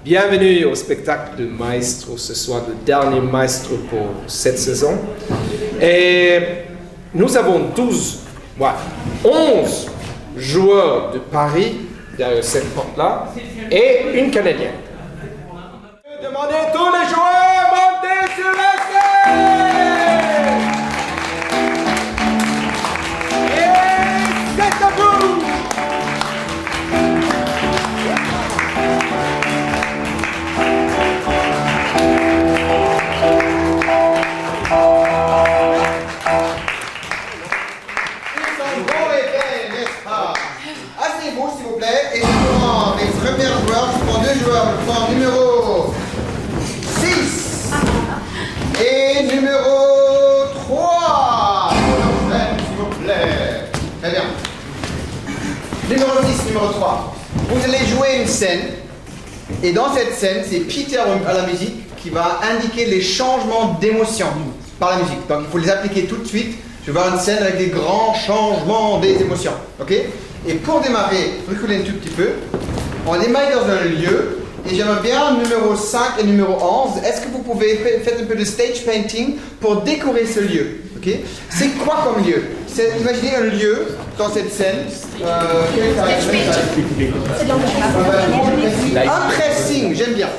Bienvenue au spectacle de Maestro. Ce soir, le dernier Maestro pour cette saison. Et nous avons 11 joueurs de Paris derrière cette porte-là et une Canadienne. Demandez à tous les joueurs monter sur la scène! Et c'est à vous! Asseyez-vous s'il vous plaît, et je prends les premiers joueurs, je prends 2 joueurs, je prends numéro 6 et numéro 3. S'il vous plaît. Très bien. Numéro 6, numéro 3. Vous allez jouer une scène, et dans cette scène, c'est Peter à la musique qui va indiquer les changements d'émotion par la musique. Donc il faut les appliquer tout de suite. Je vais avoir une scène avec des grands changements des émotions. Ok? Et pour démarrer, reculez un tout petit peu. On démarre dans un lieu. Et j'aimerais bien numéro 5 et numéro 11. Est-ce que vous pouvez faire un peu de stage painting pour décorer ce lieu? Ok? C'est quoi comme lieu? Imaginez un lieu dans cette scène. C'est de l'anglais. Un pressing, j'aime bien.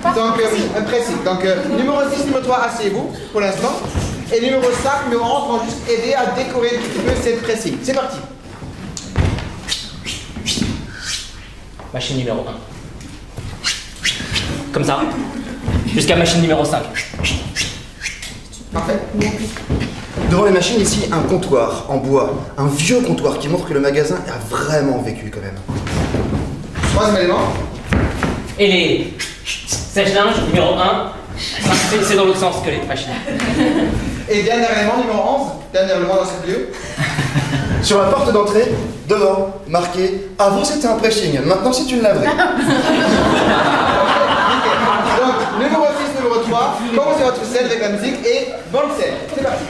Donc, un pressing. Donc, numéro 6, numéro 3, asseyez-vous pour l'instant. Et numéro 5, numéro 11 vont juste aider à décorer un petit peu cette pressing. C'est parti. Machine numéro 1. Comme ça. Jusqu'à machine numéro 5. Parfait. Devant les machines, ici, un comptoir en bois. Un vieux comptoir qui montre que le magasin a vraiment vécu quand même. 3e élément. Et les sèche-linge numéro 1. C'est dans l'autre sens que les machines. Et dernier élément, numéro 11. Dernier élément dans ce lieu. Sur la porte d'entrée, devant, marqué « Avant c'était un pressing, maintenant c'est une laverie ». Donc, numéro 6, numéro 3, commencez votre scène avec la musique et bonne scène. C'est parti.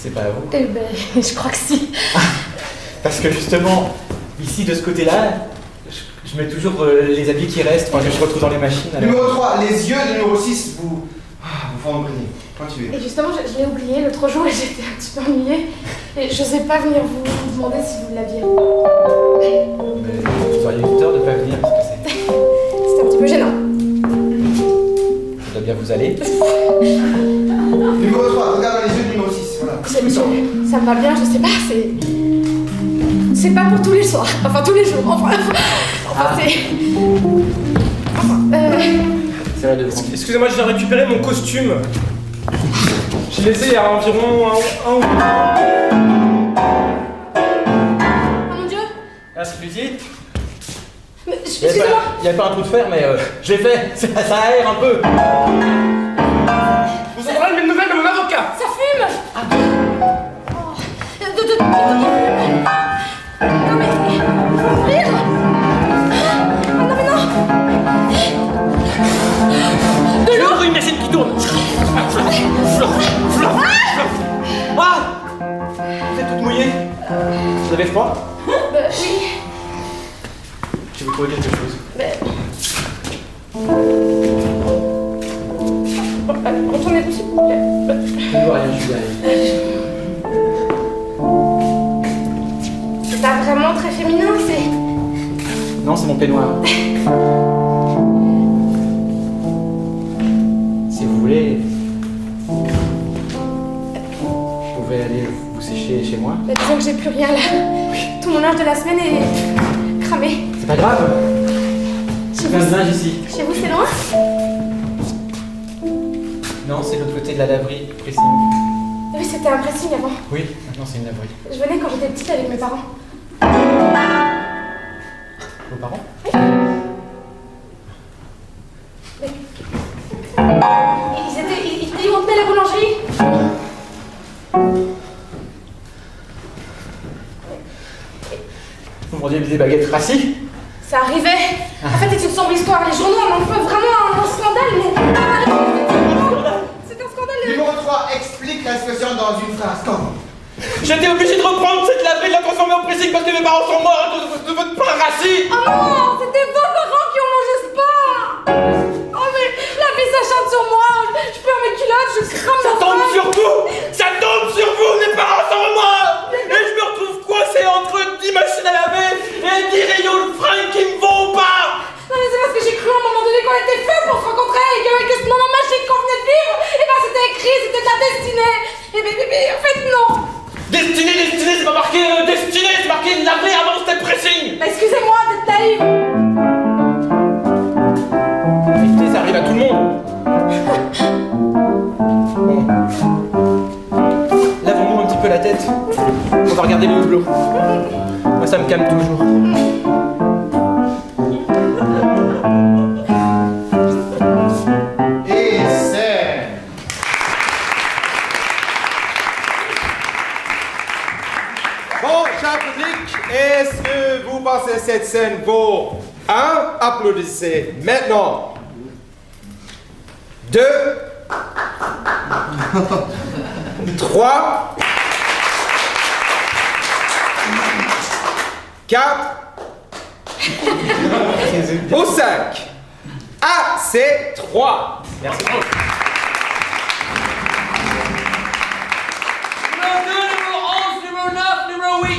C'est pas à vous. Eh ben, je crois que si. Parce que justement, ici de ce côté-là, je mets toujours les habits qui restent quand je retrouve dans les machines. Alors... Numéro 3, les yeux de numéro 6 vous font briller. Continuez. Et justement, je l'ai oublié l'autre jour et j'étais un petit peu ennuyée. Et je sais pas venir vous demander si vous l'aviez. Mais vous auriez eu tort de pas venir parce que C'était un petit peu gênant. ça doit bien vous aller. Numéro 3, regarde dans les yeux de numéro 6. Voilà. Ça me va bien, je sais pas, c'est pas pour tous les soirs. Enfin, tous les jours. Enfin, c'est... C'est vrai de vous. Excusez-moi, je viens récupérer mon costume. Je l'ai laissé il y a environ un ou deux mois. Oh mon Dieu. Ah, c'est fusil. Mais, excusez-moi. Il n'y a pas un trou de fer, mais je l'ai fait. Ça aère un peu. Vous aurez une nouvelle de mon avocat. Ça fume. Oh. Non mais... Ouvrir. Non mais non. De l'eau. Une machine qui tourne. Ah, vous êtes toute mouillée. Vous avez froid? Oui. Je vais vous trouver quelque chose. Retournez-vous s'il vous plaît. Je ne vois rien, je suis derrière. C'est pas vraiment très féminin, c'est... Non, c'est mon peignoir. Si vous voulez, vous pouvez aller vous sécher chez moi. Disons que j'ai plus rien là. Tout mon linge de la semaine est cramé. C'est pas grave. Chez Plein de vous, linge ici. chez vous c'est loin? Non, c'est l'autre côté de la laverie, pressing. Oui, c'était un pressing avant. Oui, maintenant c'est une laverie. Je venais quand j'étais petite avec mes parents. Vos parents? Ils montaient la boulangerie. des baguettes rassis. Ça arrivait. En fait, c'est une sombre histoire. Les journaux en ont fait vraiment un scandale, mais... C'est un scandale. Numéro 3, explique la situation dans une phrase. Comme. J'étais obligé de reprendre cette laverie et de la transformer en pressing parce que mes parents sont morts à cause de votre pain rassis. Oh non, c'était vos parents qui ont mangé ce pain. Oh mais la vie s'acharne sur moi. Je perds mes culottes, je crame Ça ma tombe fringue. sur vous. Ça tombe sur vous, mes parents sont morts. Et je me retrouve coincé entre 10 machines à laver et 10 rayons de fringues qui me vont pas. Non mais c'est parce que j'ai cru à un moment donné qu'on était fait pour se rencontrer et que ce moment magique qu'on venait de vivre, et ben c'était écrit, c'était de la destinée. Et mais en fait non. Destinée, c'est pas marqué destinée, c'est marqué laver avant c'était pressing. Excusez-moi d'être naïve. Écoutez, ça arrive à tout le monde. Bon. Lavons-nous un petit peu la tête. On va regarder les hublots. Moi, ça me calme toujours. Et c'est. Bon, cher public, est-ce que vous pensez que cette scène vaut 1? Applaudissez maintenant. 2. 3. 4. Ou 5. Ah, c'est 3. Merci. Numéro 2, numéro 11, numéro 9, numéro 8.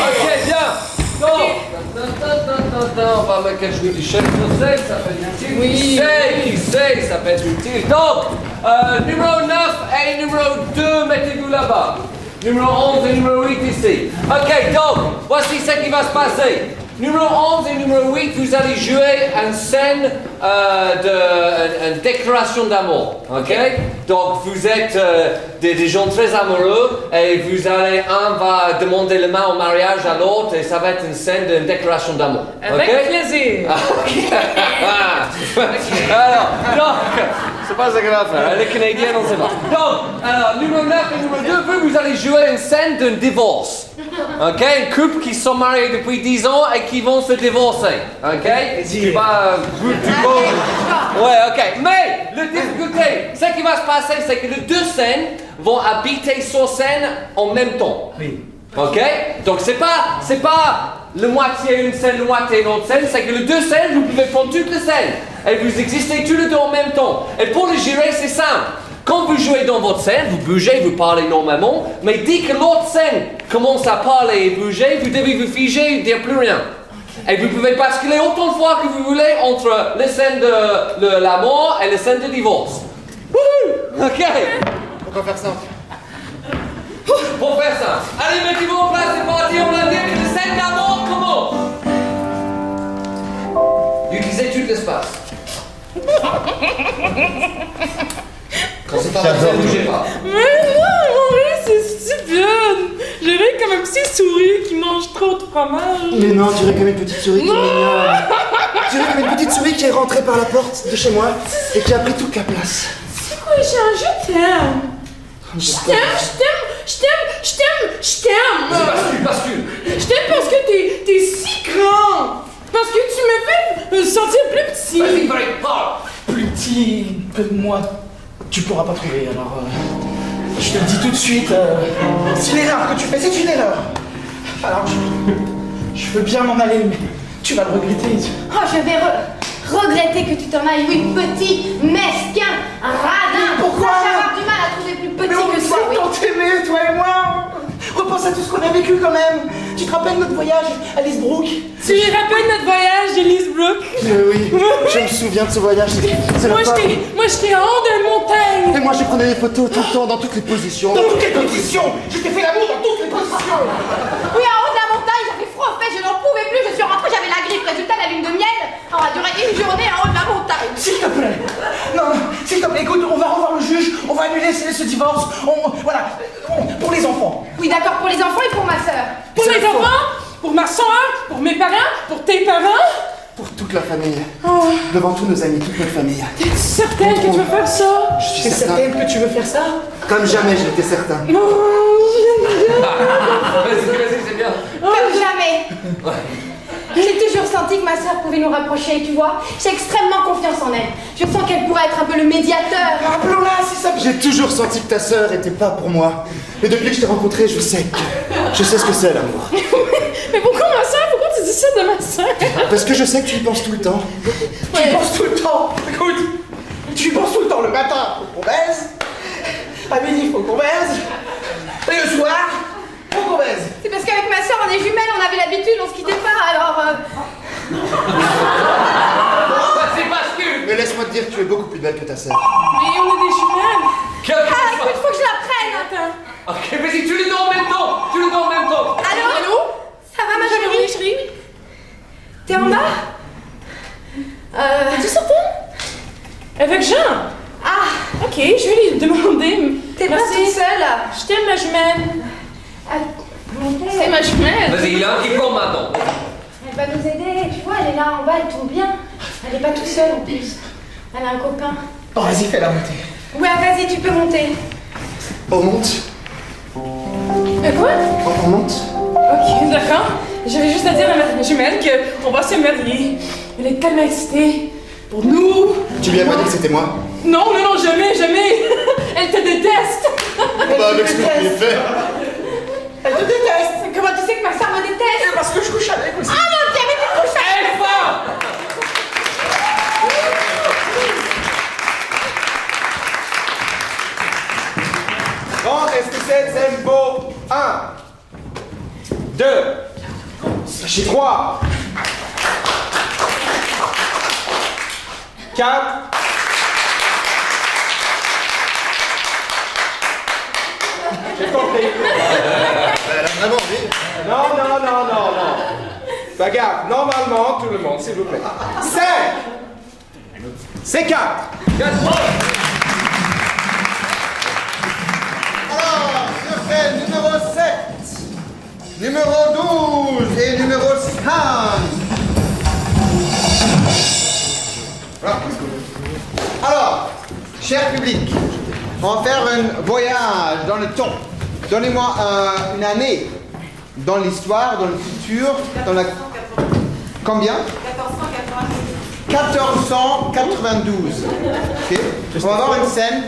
Ok, bien. Donc, on va mettre jouer du chef de scène, ça fait utile. Oui. Qui sait, ça peut être utile. Donc, numéro 9 et numéro 2, mettez-vous là-bas. Numéro 11 et numéro 8 ici. Ok, donc, voici ce qui va se passer. Numéro 11 et numéro 8, vous allez jouer une scène une déclaration d'amour, ok? Donc vous êtes des gens très amoureux et un va demander la main au mariage à l'autre et ça va être une scène d'une déclaration d'amour. Avec plaisir. Alors, donc, c'est pas ça qu'elle va faire, les Canadiens, on sait pas. Donc, alors, numéro 9 et numéro 2, vous allez jouer une scène d'un divorce. Ok, un couple qui sont mariés depuis 10 ans et qui vont se divorcer. Ok, tu vas. Ouais, ok. Mais la difficulté, ce qui va se passer, c'est que les deux scènes vont habiter sur scène en même temps. Oui. Ok, donc c'est pas le moitié une scène, le moitié une autre scène, c'est que les deux scènes, vous pouvez prendre toutes les scènes et vous existez tous les deux en même temps. Et pour le gérer, c'est simple. Quand vous jouez dans votre scène, vous bougez, vous parlez normalement, mais dès que l'autre scène commence à parler et bouger, vous devez vous figer et dire plus rien. Et vous pouvez basculer autant de fois que vous voulez entre les scènes de l'amour et les scènes de divorce. Wouhou! Ok. On va faire ça. Pour faire ça, allez, mettez-vous en place, c'est parti, on va dire que les scènes d'amour commencent. Utilisez tout l'espace. Quand c'est pas facile, ne bougez pas. Mais non, oui, c'est stupide. J'aurais comme un petit souris qui mange trop de fromage. Mais non, tu dirais comme une petite souris qui est mignonne. Tu dirais comme une petite souris qui est rentrée par la porte de chez moi et qui a pris toute la place. C'est quoi, je t'aime. Je t'aime. Bascule. Je t'aime parce que t'es si grand. Parce que tu me fais sentir plus petit. Vas-y, parle. Plus petit que moi, tu pourras pas trouver, alors je te le dis tout de suite, c'est une erreur que tu fais, c'est une erreur. Alors je veux bien m'en aller, mais tu vas le regretter. Oh, je vais regretter que tu t'en ailles, oui, petit, mesquin, radin. Pourquoi? Ça, j'ai avoir du mal à trouver plus petit Mais on que toi, s'est oui. tant aimés, toi et moi. Repense à tout ce qu'on a vécu quand même. Tu te rappelles notre voyage à Lisbrook? Tu me rappelles notre voyage de Lisbrook? Oui, je me souviens de ce voyage. C'est Moi, la fin. j'étais en haut de montagne. Et moi, je prenais des photos tout le temps, dans toutes les positions. Dans toutes les positions. Je t'ai fait l'amour dans toutes les positions. Oui, en haut de la montagne, j'avais froid au fait, je n'en pouvais plus, je suis rentrée, j'avais la grippe. Résultat, la lune de miel, on a duré une journée en haut de la montagne. S'il te plaît. Non, s'il te plaît, écoute, on va revoir le juge, on va annuler ce divorce. Pour les enfants. Oui, d'accord, pour les enfants et pour ma sœur. Pour mes enfants, pour ma soeur, pour mes parents, pour tes parents. Pour toute la famille. Devant tous nos amis, toute notre famille. T'es certaine que tu veux faire ça? Je suis T'es certain. certaine que tu veux faire ça? Comme jamais, j'étais certain. Non. Vas-y, c'est bien. mais... J'ai toujours senti que ma sœur pouvait nous rapprocher, tu vois. J'ai extrêmement confiance en elle. Je sens qu'elle pourrait être un peu le médiateur. Appelons-la, c'est ça. J'ai toujours senti que ta sœur était pas pour moi. Et depuis que je t'ai rencontré, je sais ce que c'est l'amour. Mais pourquoi ma soeur? Pourquoi tu dis ça de ma soeur? Parce que je sais que tu y penses tout le temps. Tu y penses tout le temps. Écoute, tu y penses tout le temps. Le matin, faut qu'on baise. À midi, faut qu'on baise. Et le soir, faut qu'on baise. C'est parce qu'avec ma sœur, on est jumelles, on avait l'habitude, on se quittait pas, alors... C'est parce que... Mais laisse-moi te dire que tu es beaucoup plus belle que ta sœur. Mais on est des jumelles. Ah, écoute, faut que je la prenne. Attends. Ok, vas-y, tu les donnes en même temps. Tu les donnes en même temps. Allô? Ça va, ma chérie? Chérie? T'es en bas? Es-tu certaine? Avec Jean? Ah, Ok, je vais lui demander. t'es pas toute seule? Je t'aime, ma jumelle. C'est ma jumelle. Vas-y, il y a un qui prend maintenant. Elle va nous aider, tu vois, elle est là en bas, elle tombe bien. Elle est pas toute seule en plus. Elle a un copain. Bon, vas-y, fais la montée. Ouais, vas-y, tu peux monter. On monte. Quoi? On monte. Ok, d'accord. J'avais juste à dire à ma jumelle qu'on va se marier. Elle est tellement excitée. Pour nous. Tu lui as pas dit que c'était moi? Non, non, non, jamais, jamais. Elle te déteste. Bah, avec ce que tu lui as fait. Elle te déteste. Comment tu sais que ma soeur me déteste? Parce que je couche avec aussi. Ah mon Dieu, mais tu couches avec Bon, est-ce que c'est tempo? 1, 2, 3, 4. J'ai compris. Elle a vraiment envie. Non. Bagarre, normalement, tout le monde, s'il vous plaît. 5. C'est 4. Alors, sur scène numéro 7, numéro 12 et numéro 5. Voilà. Alors, cher public, on va faire un voyage dans le temps. Donnez-moi une année dans l'histoire, dans le futur, dans la... Combien 1492. Ok. On va avoir une scène.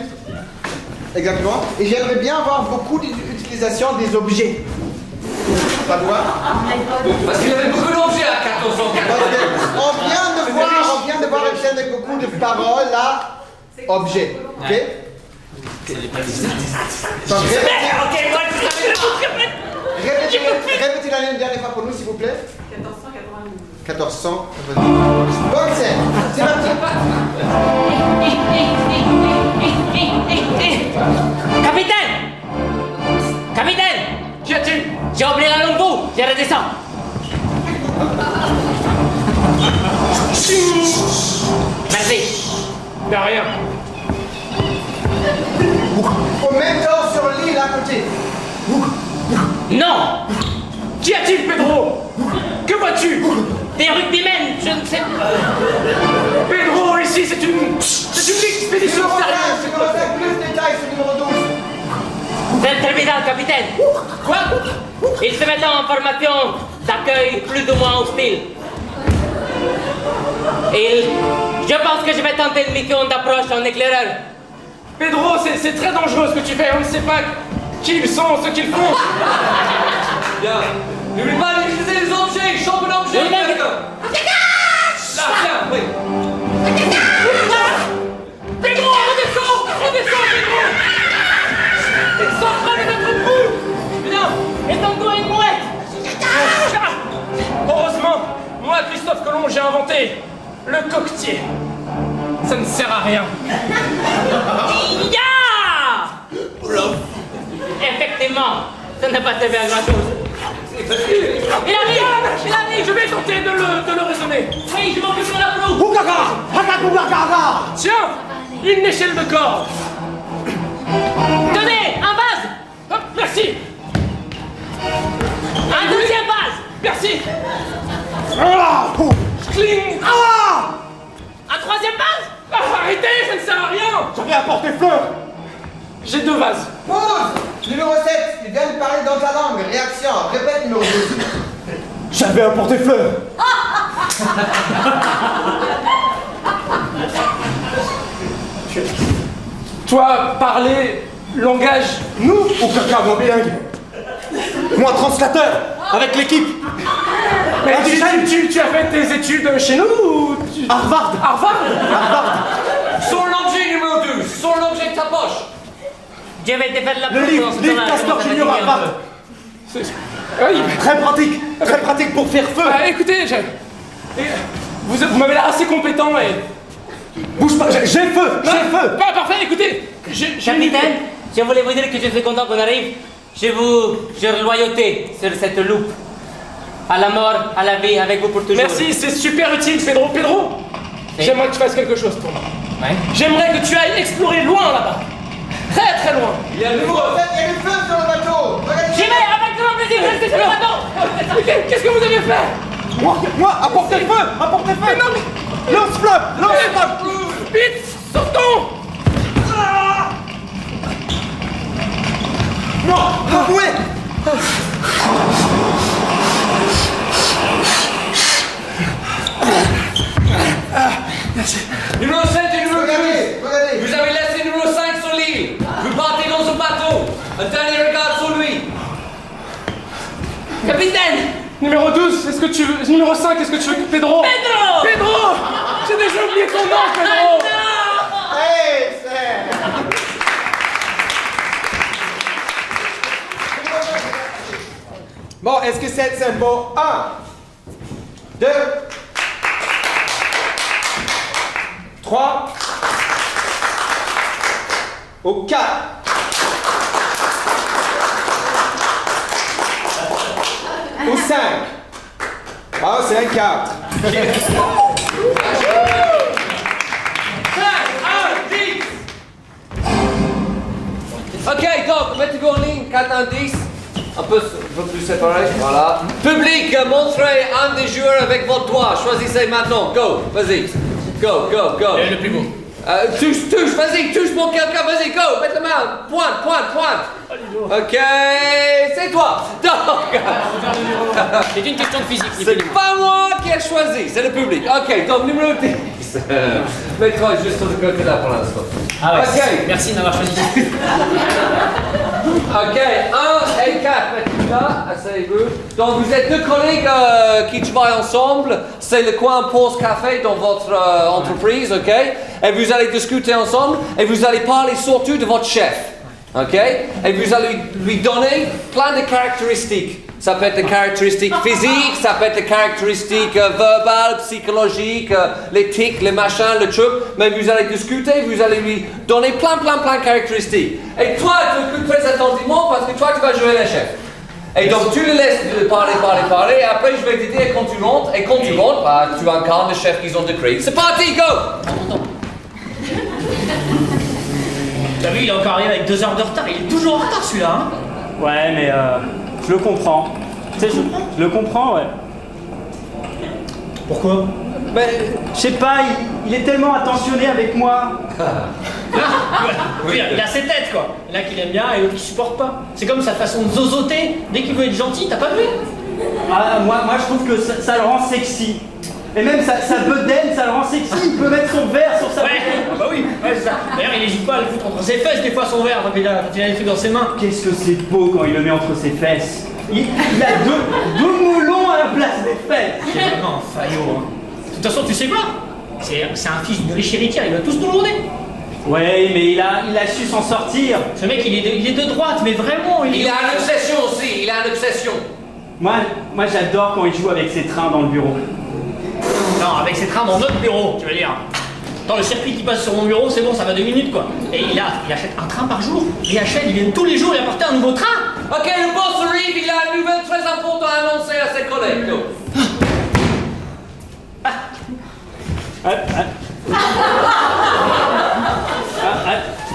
Exactement. Et j'aimerais bien avoir beaucoup d'utilisation des objets. Ça doit. Parce qu'il y avait beaucoup d'objets à 1440. On vient de voir une scène avec beaucoup de paroles là. Objets. Ok. Donc, répétez la dernière fois pour nous, s'il vous plaît. 1492. Bonne scène. C'est parti. Capitaine! Capitaine! Qu'y a-t-il? J'ai oublié la longue je redescends. Merci. De rien. Au même temps sur l'île à côté. Non! Qu'y a-t-il, Pedro? Que vois-tu? Des rugbymen, je ne sais pas. Pedro, ici, c'est une expédition Numéro 5, sérieuse. numéro 5, plus de détails sur numéro 12. C'est terminal, capitaine. Quoi? Ils se mettent en formation d'accueil plus ou moins hostile. Je pense que je vais tenter une mission d'approche en éclaireur. Pedro, c'est très dangereux ce que tu fais. On ne sait pas qui ils sont, ce qu'ils font. Bien. N'oublie pas d'utiliser les objets, champ d'objets. Oui, mais- Là, viens, oui. Pedro, redescends, Pedro. Ils sont près de notre bout. Viens, et ton dos est mouette. Heureusement, moi, Christophe Colomb, j'ai inventé le coquetier. Ça ne sert à rien. Ya! Effectivement, ça n'a pas servi à grand chose. Il arrive, Je vais tenter de le raisonner. Oui, je m'occupe de la proue. Tiens, une échelle de corde. Tenez, un vase. Hop, merci. Un deuxième vase. Merci. Kling. Un troisième vase. Arrêtez, ça ne sert à rien. J'avais apporté fleurs. J'ai 2 vases. Pause. Numéro 7, tu viens de parler dans ta langue. Réaction. Répète numéro 12. J'avais un portefeuille. Toi, parler langage nous ou quelqu'un de bilingue? Moi, translateur, avec l'équipe. Mais tu as fait tes études chez nous ou Harvard. Son objet numéro 12, son objet de ta poche. Je vais te faire la Le livre Castor Junior Harvard. Oui. Très pratique pour faire feu. Écoutez, vous m'avez l'air assez compétent et... Bouge pas, j'ai feu. Parfait, écoutez, Capitaine, je voulais vous dire que je suis content qu'on arrive. Je vous jure loyauté sur cette loupe. À la mort, à la vie, avec vous pour toujours. Merci, c'est super utile, Pedro. Pedro, j'aimerais que tu fasses quelque chose pour moi. Ouais. J'aimerais que tu ailles explorer loin là-bas. Très très loin. Il y a le En nouveau. fait, il y a du feu sur le bateau. Regardez. J'y vais, avec grand plaisir, restez sur le bateau. Qu'est-ce que vous avez fait? Moi, apportez le feu. Mais non, mais... Lance-flamme. Vite, sortons. Non, ouais. Numéro 7 et numéro 12. Regardez. Vous avez laissé numéro 5 sur l'île. Vous partez dans ce bateau. Un dernier regard sur lui. Capitaine, Numéro 12, est-ce que tu veux... Numéro 5, est-ce que tu veux... Pedro. Pedro. J'ai déjà oublié ton nom, Pedro. Hey, c'est... Bon, est-ce que c'est un bon 1, 2, 3 ou 4? Ou 5? Ah, c'est un 4. 5, 1, 10. Ok, donc, mettez-vous en ligne, 4, 1, 10. Un peu plus séparé, voilà. Public, montrez un des joueurs avec votre doigt. Choisissez maintenant. Go, vas-y. Go. le plus beau. Touche, vas-y, touche pour quelqu'un, vas-y, go, mets la main. Pointe. Ok, c'est toi. Donc, C'est une question de physique, ni plus ni c'est moins. pas moi qui ai choisi, c'est le public. Ok, donc numéro 10. Mets-toi juste de ce côté-là pour l'instant. Ah ouais, Ok. merci de m'avoir choisi. Ok, 1 et 4, mettez là, asseyez-vous. Donc vous êtes deux collègues qui travaillent ensemble, c'est le coin pause café dans votre entreprise, ok? Et vous allez discuter ensemble et vous allez parler surtout de votre chef, ok? Et vous allez lui donner plein de caractéristiques. Ça peut être des caractéristiques physiques, ça peut être des caractéristiques verbales, psychologiques, les tics, les machins, le truc. Mais vous allez discuter, vous allez lui donner plein de caractéristiques. Et toi, tu écoutes très attentivement parce que toi, tu vas jouer le chef. Et donc, tu le laisses parler. Et après, je vais t'aider quand tu rentres. Et quand tu rentres, bah, tu incarnes le chef qu'ils ont décrit. C'est parti, go! T'as vu, il est encore arrivé avec 2 heures de retard. Il est toujours en retard, celui-là. Hein. Ouais, mais je le comprends. Tu sais, je le comprends, ouais. Pourquoi? Ben, je sais pas, il est tellement attentionné avec moi. Oui, il a ses têtes, quoi. Il y en a qui l'aiment bien et l'autre qui supporte pas. C'est comme sa façon de zozoter. Dès qu'il veut être gentil, t'as pas vu? Ah, moi je trouve que ça le rend sexy. Et même sa bedaine, ça le rend sexy. Il peut mettre son verre sur sa Ouais, bah oui, ouais, c'est ça. D'ailleurs, il hésite pas à le foutre entre ses fesses, des fois, son verre, quand il a les trucs dans ses mains. Qu'est-ce que c'est beau quand il le met entre ses fesses. Il a deux moulons à la place des fesses. C'est vraiment un faillot, hein. De toute façon, tu sais quoi? C'est un fils d'une riche héritière, il va tous nous demander. Ouais, mais il a su s'en sortir. Ce mec, il est de droite, mais vraiment, Il a une obsession aussi, il a une obsession. Moi j'adore quand il joue avec ses trains dans le bureau. Non, avec ses trains dans notre bureau, tu veux dire. Dans le circuit qui passe sur mon bureau, c'est bon, ça va 2 minutes, quoi. Et il achète un train par jour. Il vient tous les jours, il apporte un nouveau train. Ok, le boss arrive, il a une nouvelle très importante à annoncer à ses collègues. Go.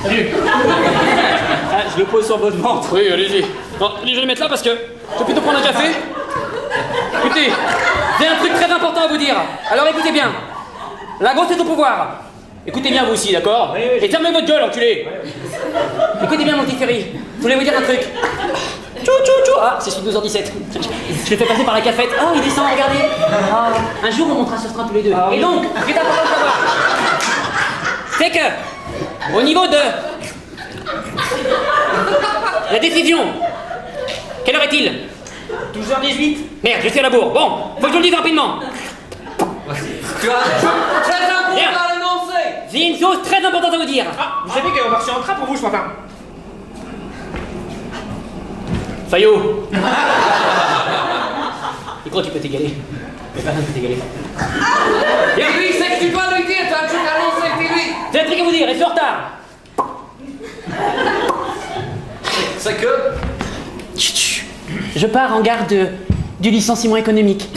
Salut. Je le pose sur votre ventre. Oui, allez-y. Non, allez, je vais le mettre là parce que je vais plutôt prendre un café. Écoutez, j'ai un truc très important à vous dire. Alors écoutez bien. La grosse est au pouvoir. Écoutez bien vous aussi, d'accord? Et fermez votre gueule, enculé. Écoutez bien, mon petit Ferry. Je voulais vous dire un truc. Ah, c'est celui de 12h17. Je le fais passer par la cafette. Oh, il descend, regardez. Ah, un jour, on montera sur ce train tous les deux. Et donc, ce qui est important de savoir, c'est que, au niveau de la décision, quelle heure est-il? 12h18. Merde, je suis à la bourre. Bon, faut que je le dise rapidement. Tu as très important Merde. à l'annoncer. J'ai une chose très importante à vous dire. Ah, vous savez qu'on va reçu un train pour vous ce matin. Fayot. Il croit que tu peux t'égaler. Mais personne ne peut t'égaler. Et lui, c'est que tu dois lui dire, tu as un truc à annoncer, dis-lui. J'ai un truc à vous dire, et je suis en retard. C'est que... Chut, chut. Je pars en garde du licenciement économique.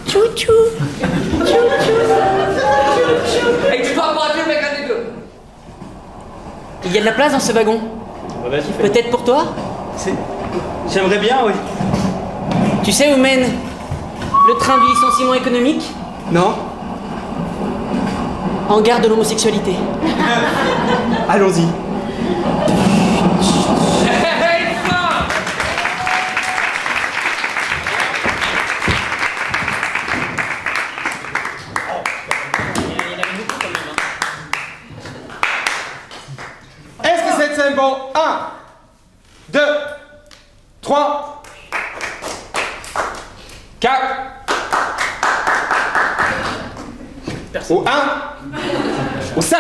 Tchou tchou. Tchou tchou. Et tu dois partir avec un des deux. Il y a de la place dans ce wagon. Peut-être pour toi? J'aimerais bien, oui. Tu sais où mène le train du licenciement économique? Non? En garde de l'homosexualité. Allons-y. Est-ce que cette scène bon? 1, 2, 3, 4. Au 1, au 5.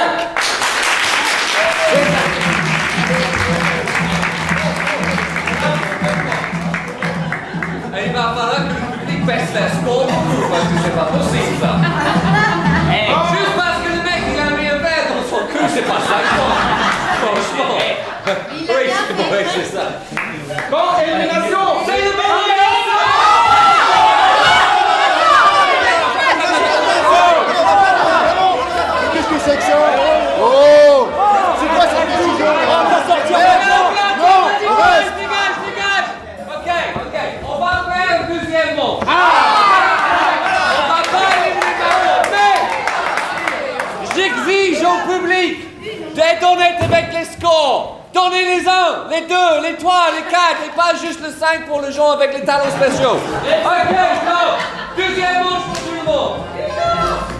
Et il va falloir que le public baisse la score parce que c'est pas possible ça. Juste parce que le mec il a mis un verre dans son cul, c'est pas ça. Franchement. Oui, c'est ça. Bon, élimination. C'est le Qu'est-ce que c'est que ça? Oh! C'est quoi cette décision? On va sortir maintenant! Non! Reste! Ok, on va faire deuxièmement. On va pas éliminer mais j'exige au public d'être honnête avec les scores. Donnez les 1, les 2, les 3, les 4 et pas juste le 5 pour le gens avec les talents spéciaux. Ok, non. Deuxième manche pour tout le monde.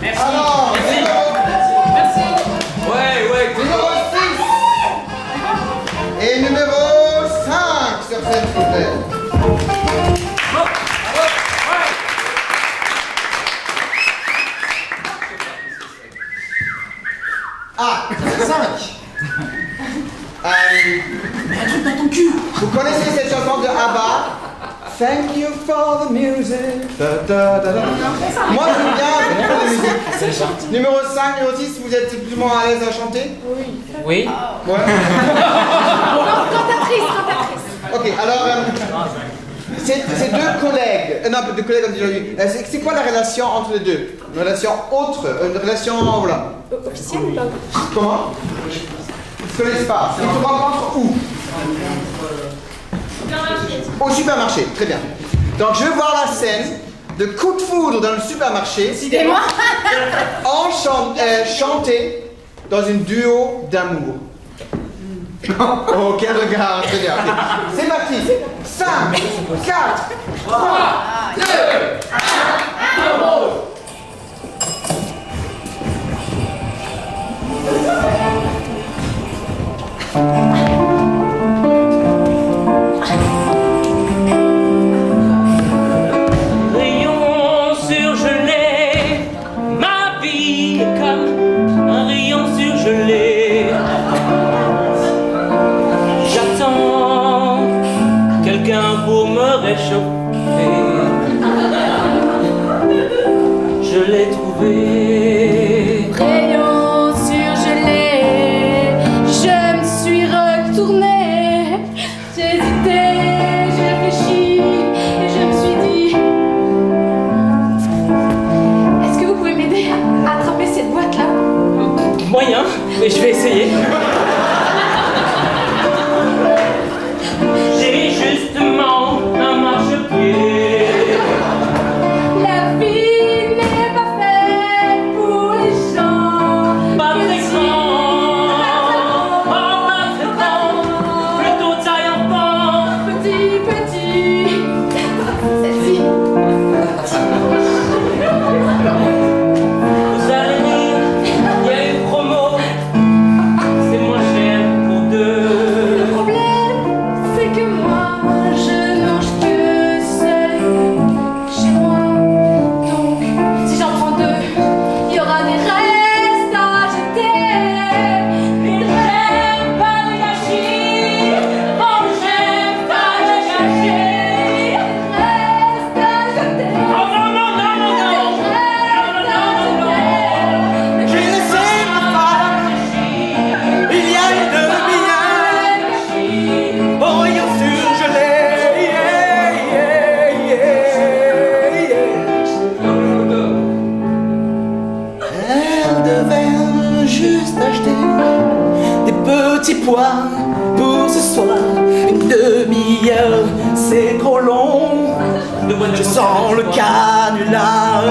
Alors, Ouais. numéro 6 et numéro 5 sur cette fauteuil. Ah, 5. Mais un truc dans ton cul. Vous connaissez cette chanson de ABBA? Thank you for the music. Da, da, da, da. Moi j'aime bien beaucoup de musique. Numéro 5, numéro 6, vous êtes plus ou moins à l'aise à chanter? Oui. Ouais. Cantatrice. Ok, alors, c'est deux collègues. Non, deux collègues, on dit aujourd'hui. C'est quoi la relation entre les deux? Une relation autre, une relation, voilà. Officielle ou pas? Comment? Ils ne se connaissent pas. Ils se rencontrent où? Au supermarché, très bien. Donc je veux voir la scène de coup de foudre dans le supermarché. Et moi? Chanter dans une duo d'amour. Oh, quel regard, très bien. Ok. C'est parti. 5, 4, 3, 2, 1. Rayon surgelé, ma vie est comme un rayon surgelé. J'attends quelqu'un pour me réchauffer. Je l'ai trouvé. Rayon surgelé, je me suis retournée. J'ai hésité, j'ai réfléchi et je me suis dit, est-ce que vous pouvez m'aider à attraper cette boîte-là? Moyen, mais je vais essayer. J'ai justement un marchepied. La vie n'est pas faite pour les gens. Pas très grand, pas très grand, plutôt taille enfant. Petit, petits pois pour ce soir. Une demi-heure, c'est trop long. Je sens le canular.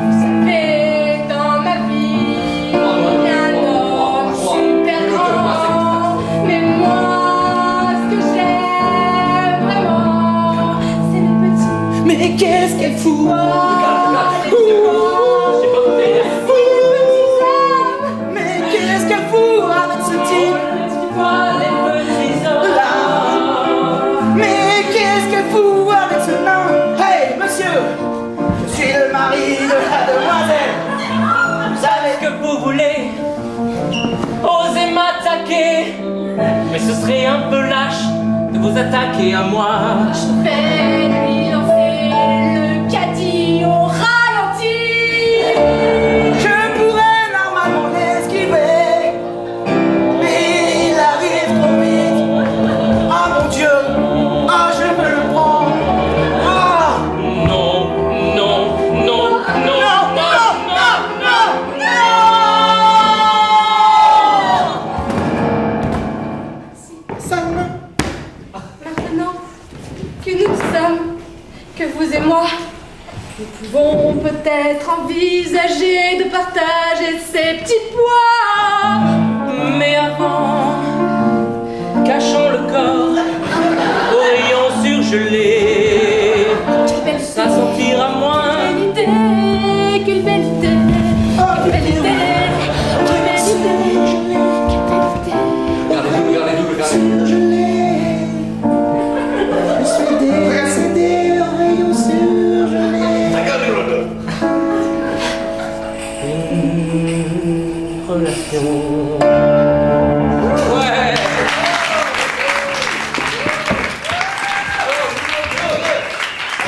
Vous savez, dans ma vie, il y a un homme super grand. Mais moi, ce que j'aime vraiment, c'est les petits. Mais qu'est-ce qu'elle fout? Mais qu'est-ce qu'elle fout avec ce type? Mais qu'est-ce qu'elle fout avec ce nain? Hey, monsieur, je suis le mari de la demoiselle. Vous savez ce que vous voulez, osez m'attaquer, mais ce serait un peu lâche de vous attaquer à moi. Je vais lui lancer le caddie au ralenti. Je pourrais normalement l'esquiver, mais il arrive trop vite. Oh mon Dieu, oh je veux le prendre. Oh. Non, non, non, non, non, Maintenant que nous sommes, que vous et moi, nous pouvons peut-être envisager de partager ces petits pois. Mais avant, cachons le corps au rayon surgelé, ça sentira moins. Quelle belle idée, quelle belle idée, quelle belle idée, quelle belle idée. Regardez-vous. Je suis décédé en rayon surgelé. Ouais.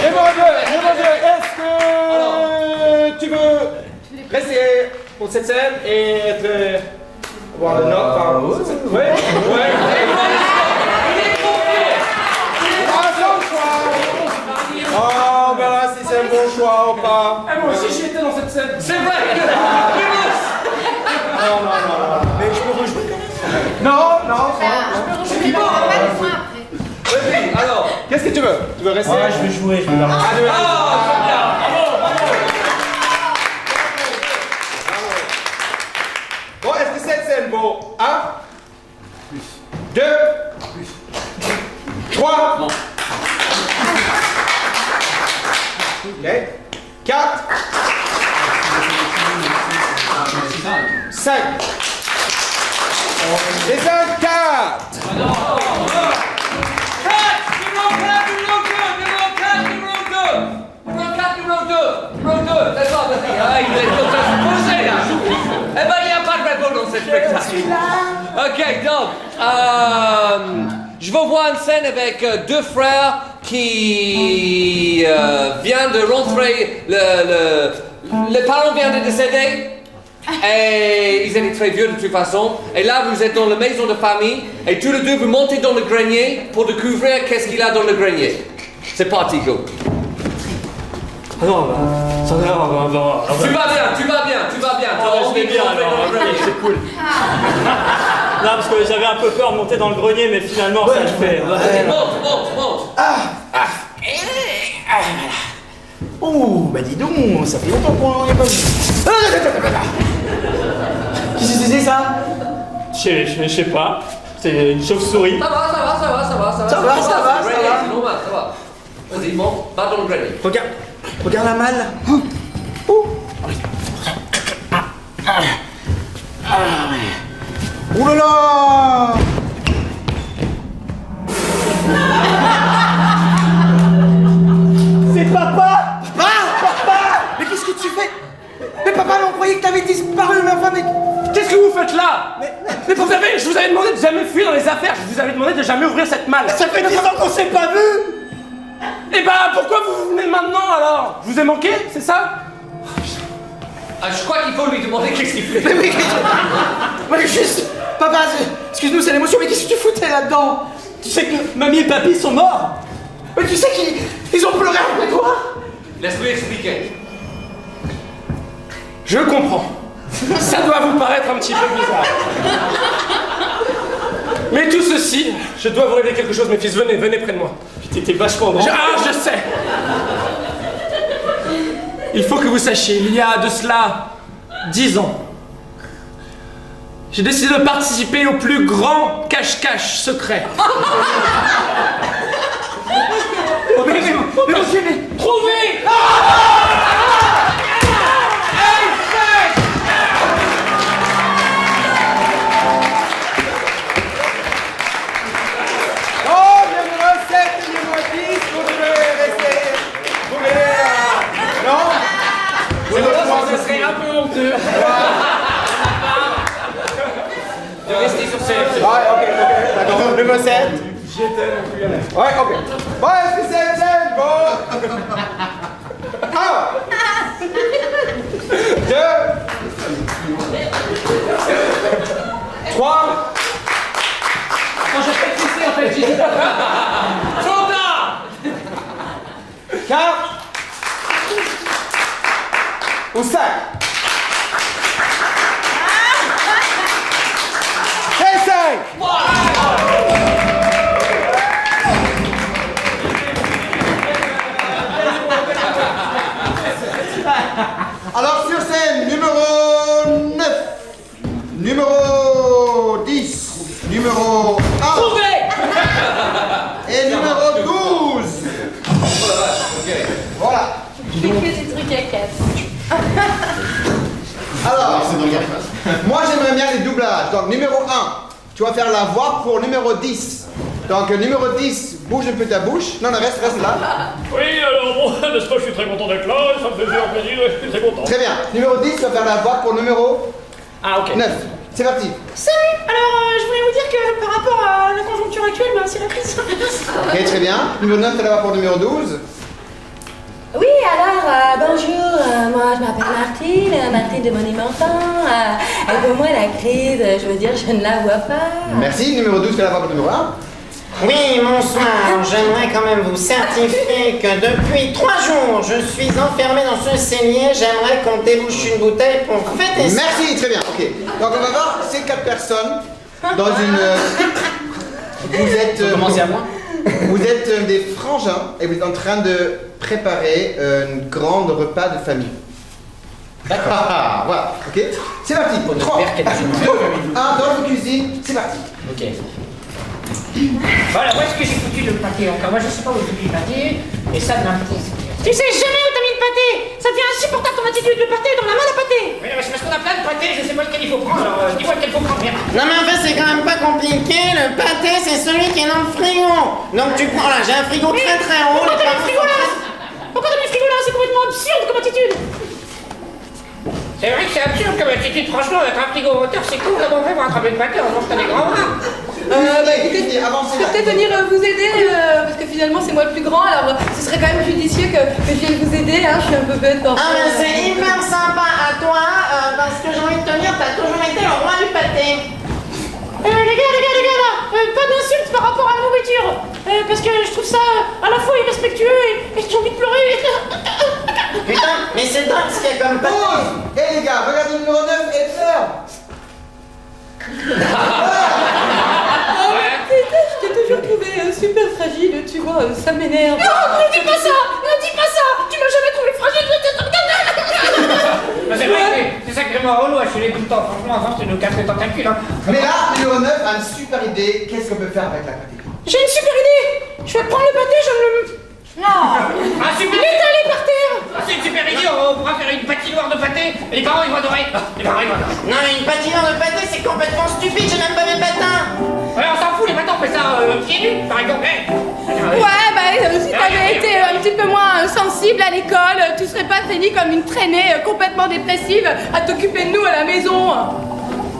Numéro 2, est-ce que tu veux rester pour cette scène et être... avoir le note par... Ouais. Ah, c'est un choix. Oh, ben là, si c'est un bon choix ou pas. Moi aussi j'y étais dans cette scène. C'est vrai. Non. Mais je peux rejouer quand même. Non. Vas-y, alors. Qu'est-ce que tu veux? Tu veux rester? Ouais, je vais jouer, je vais la Ah, tu veux rester? Bon, est-ce que cette scène vaut 1, 2, 3, Non. ok, 4, 5. Les 1, 4. Eh ben, il n'y a pas de réponse dans cette spectacle. Ok, donc, je vous vois une scène avec deux frères qui viennent de rentrer. Les parents viennent de décéder. Et ils étaient très vieux de toute façon. Et là, vous êtes dans la maison de famille. Et tous les deux, vous montez dans le grenier pour découvrir qu'est-ce qu'il y a dans le grenier. C'est parti, go. Ah non, ça va, Tu vas bien. je vais bien alors, c'est cool. Non, parce que j'avais un peu peur de monter dans le grenier, mais finalement ça le fait. Monte. Oh, bah dis donc, ça fait longtemps qu'on n'est pas vu. Qu'est-ce que c'est ça? Je sais pas, c'est une chauve-souris. Ça va. Ça va. C'est normal, ça va. Vas-y, monte, va dans le grenier. Regarde la malle. Ouh là là! C'est papa! Papa! Mais qu'est-ce que tu fais? Mais papa, on croyait que t'avais disparu, mais enfin, mais... Qu'est-ce que vous faites là? Mais vous savez, je vous avais demandé de jamais fuir dans les affaires, je vous avais demandé de jamais ouvrir cette malle. Ça fait 10 ans qu'on s'est pas vu! Et bah pourquoi vous venez maintenant alors? Je vous ai manqué, c'est ça? Je crois qu'il faut lui demander qu'est-ce qu'il fait. Mais juste... Papa, excuse-nous, c'est l'émotion, mais qu'est-ce que tu foutais là-dedans? Tu sais que mamie et papy sont morts? Mais tu sais qu'ils ont pleuré après toi? Laisse-lui expliquer. Je comprends. Ça doit vous paraître un petit peu bizarre. Mais tout ceci, je dois vous révéler quelque chose, mes fils. Venez, venez près de moi. Putain, t'es vachement grand. Je sais. Il faut que vous sachiez, il y a de cela 10 ans, j'ai décidé de participer au plus grand cache-cache secret. Mais monsieur, trouvez! Oh, numéro 7 et numéro 10, vous devez rester. Vous voulez. Non? Ce serait un peu honteux. De rester sur scène. Ouais, ok, d'accord. Numéro 7. Ouais, ok. Bon, est-ce que c'est bon? 1, 2, 3. Quand je fais pisser, en fait, j'ai dit. 4 ou 5. Et 5. Alors sur scène, numéro 9, numéro 10, numéro 1 et numéro 12. Voilà. Je fais que des trucs à 4. Alors, moi j'aimerais bien les doublages. Donc numéro 1, tu vas faire la voix pour numéro 10. Donc numéro 10, bouge un peu ta bouche. Non, reste là. Oui, alors bon, n'est-ce pas, je suis très content d'être là, ça me fait plaisir, je suis très content. Très bien. Numéro 10, tu vas faire la voix pour numéro 9. C'est parti. Salut. Alors, je voulais vous dire que par rapport à la conjoncture actuelle, c'est la crise. Ok, très bien. Numéro 9, tu la voix pour numéro 12. Oui, alors, bonjour, moi je m'appelle Martine de Monumentan. Et pour moi, la crise, je veux dire, je ne la vois pas. Merci. Numéro 12, tu la voix pour numéro 1. Oui, bonsoir. J'aimerais quand même vous certifier que depuis 3 jours, je suis enfermé dans ce cellier. J'aimerais qu'on débouche une bouteille pour fêter ça. Merci, très bien. Ok. Donc on va voir ces 4 personnes dans une. Vous êtes. Commencez à moi. Vous êtes des frangins et vous êtes en train de préparer un grand repas de famille. D'accord. Voilà. Ok. C'est parti. 3, 2, 1 dans vos cuisines. C'est parti. Ok. Voilà, où est-ce que j'ai foutu le pâté encore? Moi, je sais pas où j'ai foutu le pâté, et ça de l'important. Tu sais jamais où t'as mis le pâté. Ça devient insupportable ton attitude. Le pâté dans la main à pâté. Oui, mais c'est parce qu'on a plein de pâtés, je sais pas lequel il faut prendre, alors dis-moi lequel il faut prendre. Bien. Non mais en fait c'est quand même pas compliqué, le pâté c'est celui qui est dans le frigo. Donc tu prends là, j'ai un frigo très très haut. Pourquoi t'as mis le frigo là? Pourquoi t'as mis le frigo là? C'est complètement absurde comme attitude. C'est vrai que c'est absurde comme attitude, franchement, avec un frigo moteur, c'est cool, comment on fait pour attraper le pâté, on mange pas des grands bras. Écoutez, je peux peut-être venir vous aider, parce que finalement c'est moi le plus grand, alors ce serait quand même judicieux que je vienne vous aider, hein, je suis un peu bête parfois. Ah mais c'est hyper sympa à toi, parce que j'ai envie de te dire, t'as toujours été le roi du pâté. Les gars là, pas d'insultes par rapport à la nourriture, parce que je trouve ça à la fois irrespectueux et j'ai envie de pleurer. Putain, mais c'est dingue ce qu'il y a comme pâté. Pause. Et les gars, regardez le numéro 9 et pleure. Je t'ai toujours trouvé super fragile, tu vois, ça m'énerve. Non, ne dis pas ça. Tu m'as jamais trouvé fragile. C'est vrai que c'est sacrément relou à chuler tout le temps, franchement, avant tu nous casses les tentacules. Hein. Mais là, numéro 9 a une super idée. Qu'est-ce qu'on peut faire avec la pâté? J'ai une super idée. Je vais prendre le pâté, je me le... Non. Ah super. L'étaler par terre. Ah, c'est une super idée, on pourra faire une patinoire de pâté, et les parents ils vont adorer. Les parents ils vont adorer. Non mais une patinoire de pâté c'est complètement stupide, j'ai même pas mes patins. Ouais, on s'en fout, les patins on fait ça pieds nus, par exemple. Ouais, si t'avais été un petit peu moins sensible à l'école, tu serais pas fini comme une traînée complètement dépressive à t'occuper de nous à la maison.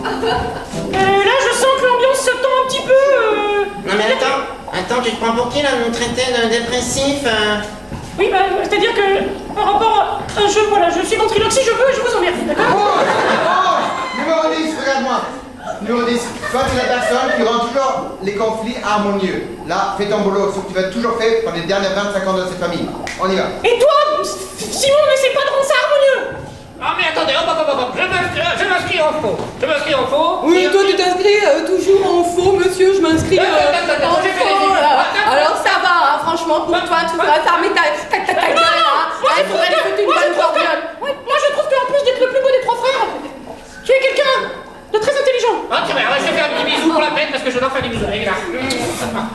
Là, je sens que l'ambiance se tend un petit peu. Non mais attends, tu te prends pour qui là de nous traiter de dépressif Oui, bah, c'est-à-dire que par rapport à un jeu, voilà, je suis ventriloque si je veux et je vous emmerde, d'accord? Numéro 10, regarde-moi. Numéro 10, toi tu es la personne qui rend toujours les conflits harmonieux. Là, fais ton boulot, sauf que tu vas toujours fait pendant les dernières 25 ans de cette famille. On y va. Et toi, Simon, n'essaie pas de rendre ça harmonieux. Ah mais attendez, hop, je m'inscris en faux. Je m'inscris en faux. Oui, toi tu t'inscris toujours en faux, monsieur, je m'inscris en faux. Alors ça va, hein, franchement, pour toi, tu vas fermer ta gueule là. Il faudrait aller foutre une bonne bordure. Moi je trouve qu'en plus d'être le plus beau des trois frères, tu es quelqu'un de très intelligent. Ah très bien, je vais faire un petit bisou pour la peine parce que je dois faire des bisous. Allez, là.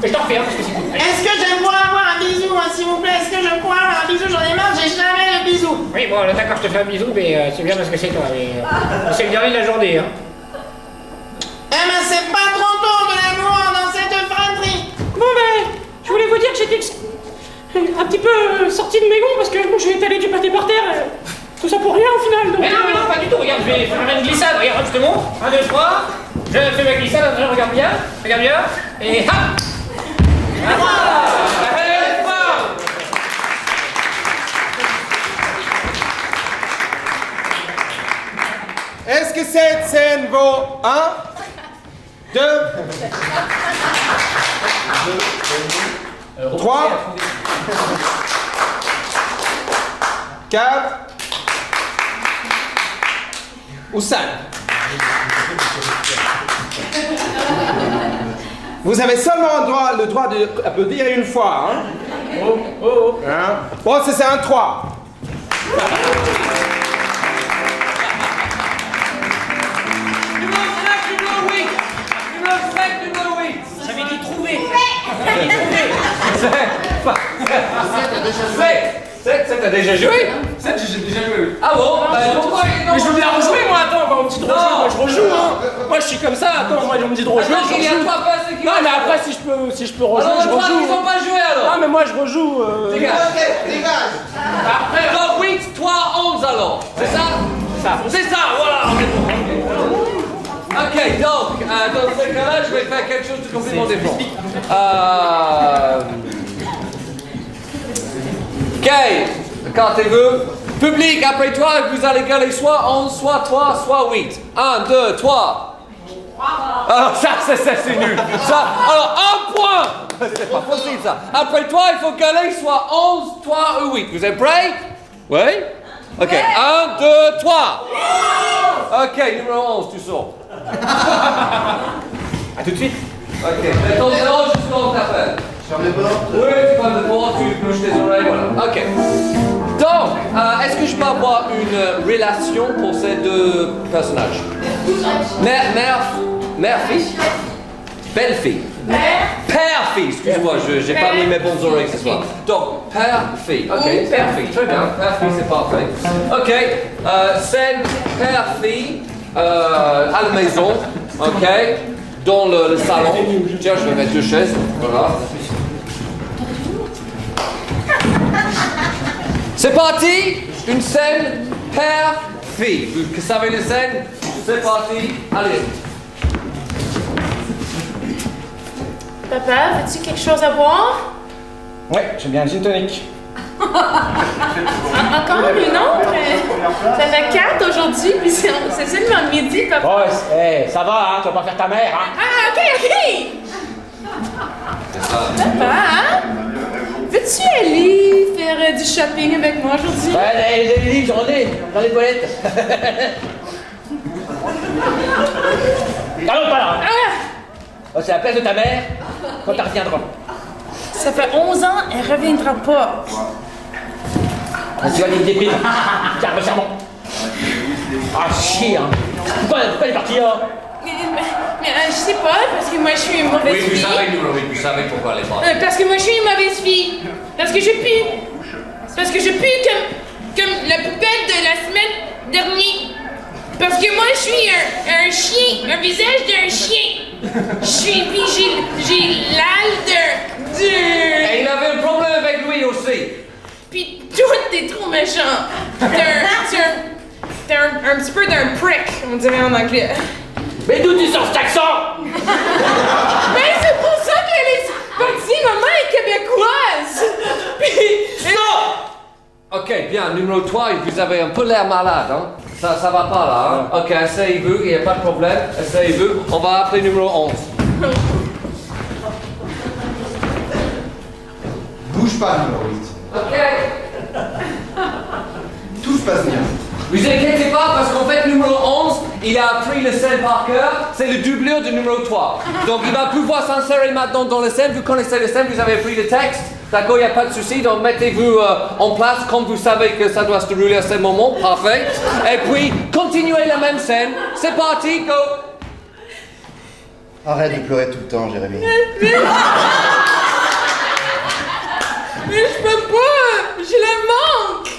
Je t'en fais parce que c'est cool. Est-ce que je pourrais avoir un bisou, hein, s'il vous plaît? Est-ce que je pourrais avoir un bisou? J'en ai marre, j'ai jamais le bisou. Oui, bon, d'accord, je te fais un bisou, mais c'est bien parce que c'est toi. C'est le dernier de la journée. Hein. Eh ben c'est pas trop tôt de l'amour dans cette fratrie. Bon, ben, je voulais vous dire que j'étais un petit peu sorti de mes gonds parce que bon, je vais étaler du pâté par terre. Tout ça pour rien au final. Donc, mais non, pas du tout. Regarde, je vais faire une glissade. Regarde, je te montre. 1, 2, 3. Je fais ma glissade. Regarde bien. Et hop. Voilà. Est-ce que cette scène vaut 1, 2, 3, 4 ou 5? Vous avez seulement le droit d'applaudir une fois. Hein? Hein? Bon, c'est un 3. J'avais dit trouver. 7, t'as déjà joué? 7, j'ai déjà joué. Ah bon? Pourquoi? Mais je veux bien rejouer, moi, attends, on me dit de rejouer, moi je rejoue, hein. Moi je suis comme ça, attends, moi on me dit de rejouer, je rejoue. Non, mais après, si je peux rejouer, je rejoue. Ils ont pas joué alors. Non, mais moi je rejoue. Dégage. Après, Alors 8, toi 11 alors. C'est ça? C'est ça, voilà. Ok, donc, dans ce cas-là, je vais faire quelque chose de complètement différent. Ok, cantez-vous. Public, après toi, vous allez galer soit 11, soit 3, soit 8. 1, 2, 3. Alors ça, c'est nul. Ça, alors 1 point. C'est pas possible ça. Après toi, il faut galer soit 11, 3 ou 8. Vous êtes prêts? Oui? Ok, 1, 2, 3. Ok, numéro 11, tu sors. A tout de suite. Ok, mets ton zéro jusqu'au t'appelles. Ferme les portes. Oui, tu fermes les portes, tu bouges tes oreilles, voilà. Ok. Donc, est-ce que je peux avoir une relation pour ces deux personnages? Mère-fille? Belle-fille? Père-fille, excuse-moi, j'ai pas mis mes bonnes oreilles ce soir. Donc, père-fille, ok, père-fille, très bien, père-fille c'est parfait. Ok, scène père-fille à la maison, ok, dans le salon. Tiens, je vais mettre 2 chaises, voilà. C'est parti, une scène père-fille. Vous savez les scènes? C'est parti, allez. Papa, veux-tu quelque chose à boire? Ouais, j'aime bien un gin tonic. Encore une autre? Ça fait 4 aujourd'hui, puis c'est seulement le midi, papa. Bon, ça va, hein, tu vas pas faire ta mère, hein. Ah, ok! Papa, hein? Veux-tu aller faire du shopping avec moi aujourd'hui? Ouais, les livres, j'en ai dans les toilettes. Allons, pas là. Oh, c'est la place de ta mère quand elle reviendra. Ça fait 11 ans, elle reviendra pas. Tu vas dire des piles. Tiens, resserre-moi. Ah, chier, hein. Pourquoi elle est partie, là? Mais je sais pas, parce que moi je suis une mauvaise Oui, fille. vous savez pourquoi elle est partie. Parce que moi je suis une mauvaise fille. Parce que je pue. Parce que je pue comme la poupette de la semaine dernière. Parce que moi je suis un chien, un visage d'un chien. Je suis, puis j'ai l'âle Et il avait un problème avec lui aussi. Puis toi t'es trop méchant. T'es un petit peu d'un prick, on dirait en anglais. Mais d'où tu sors cet accent? Mais c'est pour ça qu'elle est partie, maman est québécoise! Puis... Non! Ok, bien, numéro 3, vous avez un peu l'air malade, hein? Ça va pas là, hein? Ok, essayez-vous, il n'y a pas de problème, essayez-vous. On va appeler numéro 11. Bouge pas, numéro 8. Ok. Tout se passe bien. Vous inquiétez pas, parce qu'en fait, numéro 11, il a appris le scène par cœur, c'est le doublure du numéro 3. Donc il va pouvoir s'insérer maintenant dans le scène, vous connaissez le scène, vous avez appris le texte, d'accord, il n'y a pas de souci, donc mettez-vous en place quand vous savez que ça doit se dérouler à ce moment, parfait. Et puis, continuez la même scène, c'est parti, go! Arrête de pleurer tout le temps, Jérémy. Mais je peux pas, j'ai le manque.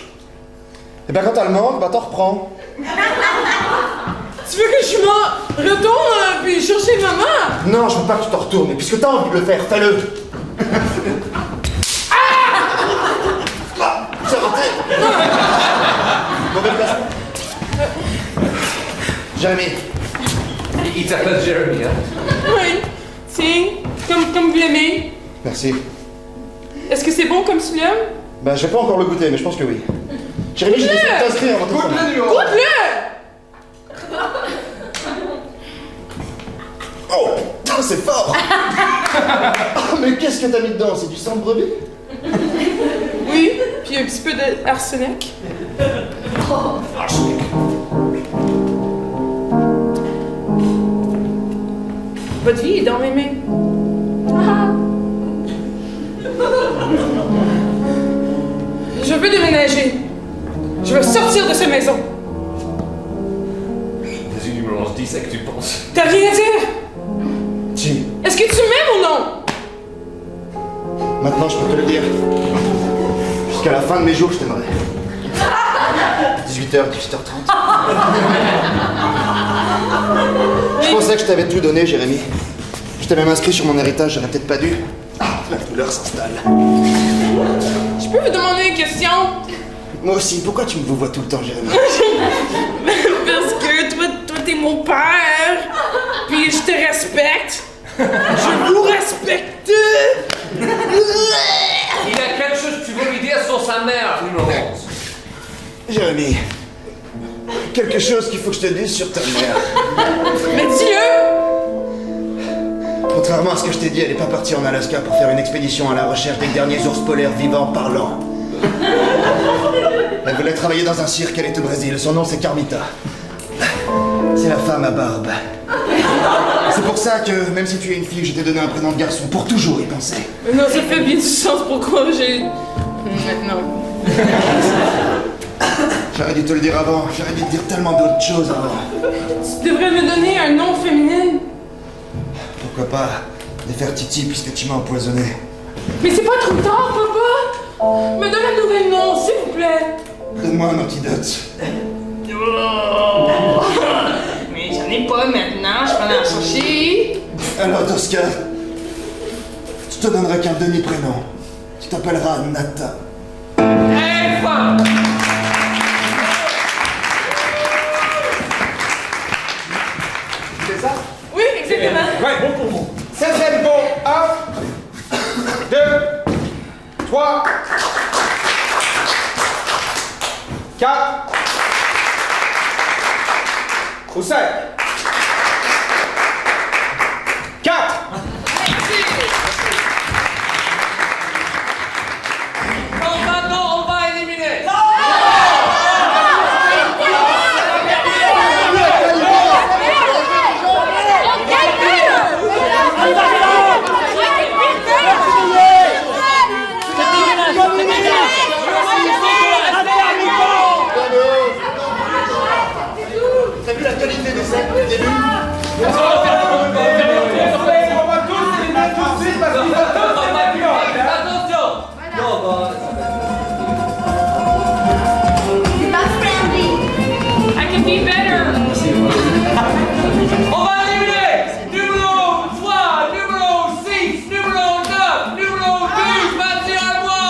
Et ben quand t'as le manque, bah t'en reprends. Tu veux que je m'en retourne puis chercher maman? Non, je veux pas que tu t'en retournes, mais puisque t'as envie de le faire, fais-le. C'est raté. Mauvais placement. Jérémy. Il t'appelle Jérémy, hein? Oui, tiens, comme vous l'aimez. Merci. Est-ce que c'est bon comme tu l'aimes? Bah je vais pas encore le goûter, mais je pense que oui. Jérémy, j'ai décidé de t'inscrire avant de faire. Goûte-le! Oh, putain, c'est fort. Oh, mais qu'est-ce que t'as mis dedans? C'est du sang de brebis? Oui, puis un petit peu d'arsenic. Arsenic. Votre vie est dans mes mains. Je veux déménager. Je veux sortir de cette maison. Vas-y, numéro 11, dis ce que tu penses. T'as rien à dire? Jim. Est-ce que tu m'aimes ou non? Maintenant, je peux te le dire. Jusqu'à la fin de mes jours, je t'aimerai. 18h, 18h30. Je pensais que je t'avais tout donné, Jérémy. Je t'ai même inscrit sur mon héritage, j'aurais peut-être pas dû. La douleur s'installe. Je peux vous demander une question? Moi aussi, pourquoi tu me vois tout le temps, Jérémy? Parce que toi t'es mon père, puis je te respecte. Je vous respecte. Il a quelque chose que tu veux lui dire sur sa mère, numéro 11. Jérémy, quelque chose qu'il faut que je te dise sur ta mère. Mais dis-le! Contrairement à ce que je t'ai dit, elle n'est pas partie en Alaska pour faire une expédition à la recherche des derniers ours polaires vivants parlants. Elle voulait travailler dans un cirque, elle est au Brésil. Son nom, c'est Carmita. C'est la femme à barbe. C'est pour ça que, même si tu es une fille, je t'ai donné un prénom de garçon, pour toujours y penser. Mais non, ça fait bien du sens pourquoi j'ai... Maintenant. J'aurais dû te le dire avant, j'aurais dû te dire tellement d'autres choses avant. Tu devrais me donner un nom féminin. Pourquoi pas Nefertiti, puisque tu m'as empoisonné. Mais c'est pas trop tard, papa! Me donne un nouvel nom, s'il vous plaît! Donne-moi un antidote. Oh. Mais j'en ai pas maintenant, je peux aller en chercher. Alors, dans ce cas, je te donnerai qu'un demi-prénom. Tu t'appelleras Nata. Hey, femme! C'est ça? Oui, exactement. Ouais, bon pour moi. 7e bon. 1, 2, 3, 4 ou 5. 4. Donc maintenant, on va éliminer. T'as vu la qualité des sacs au début? On va tous éliminer tout de suite parce qu'il va tout éliminer. Attention. Non, You're not friendly. I can be better. on va éliminer numéro 3, numéro 6, numéro 9, numéro 12, Mathieu à moi.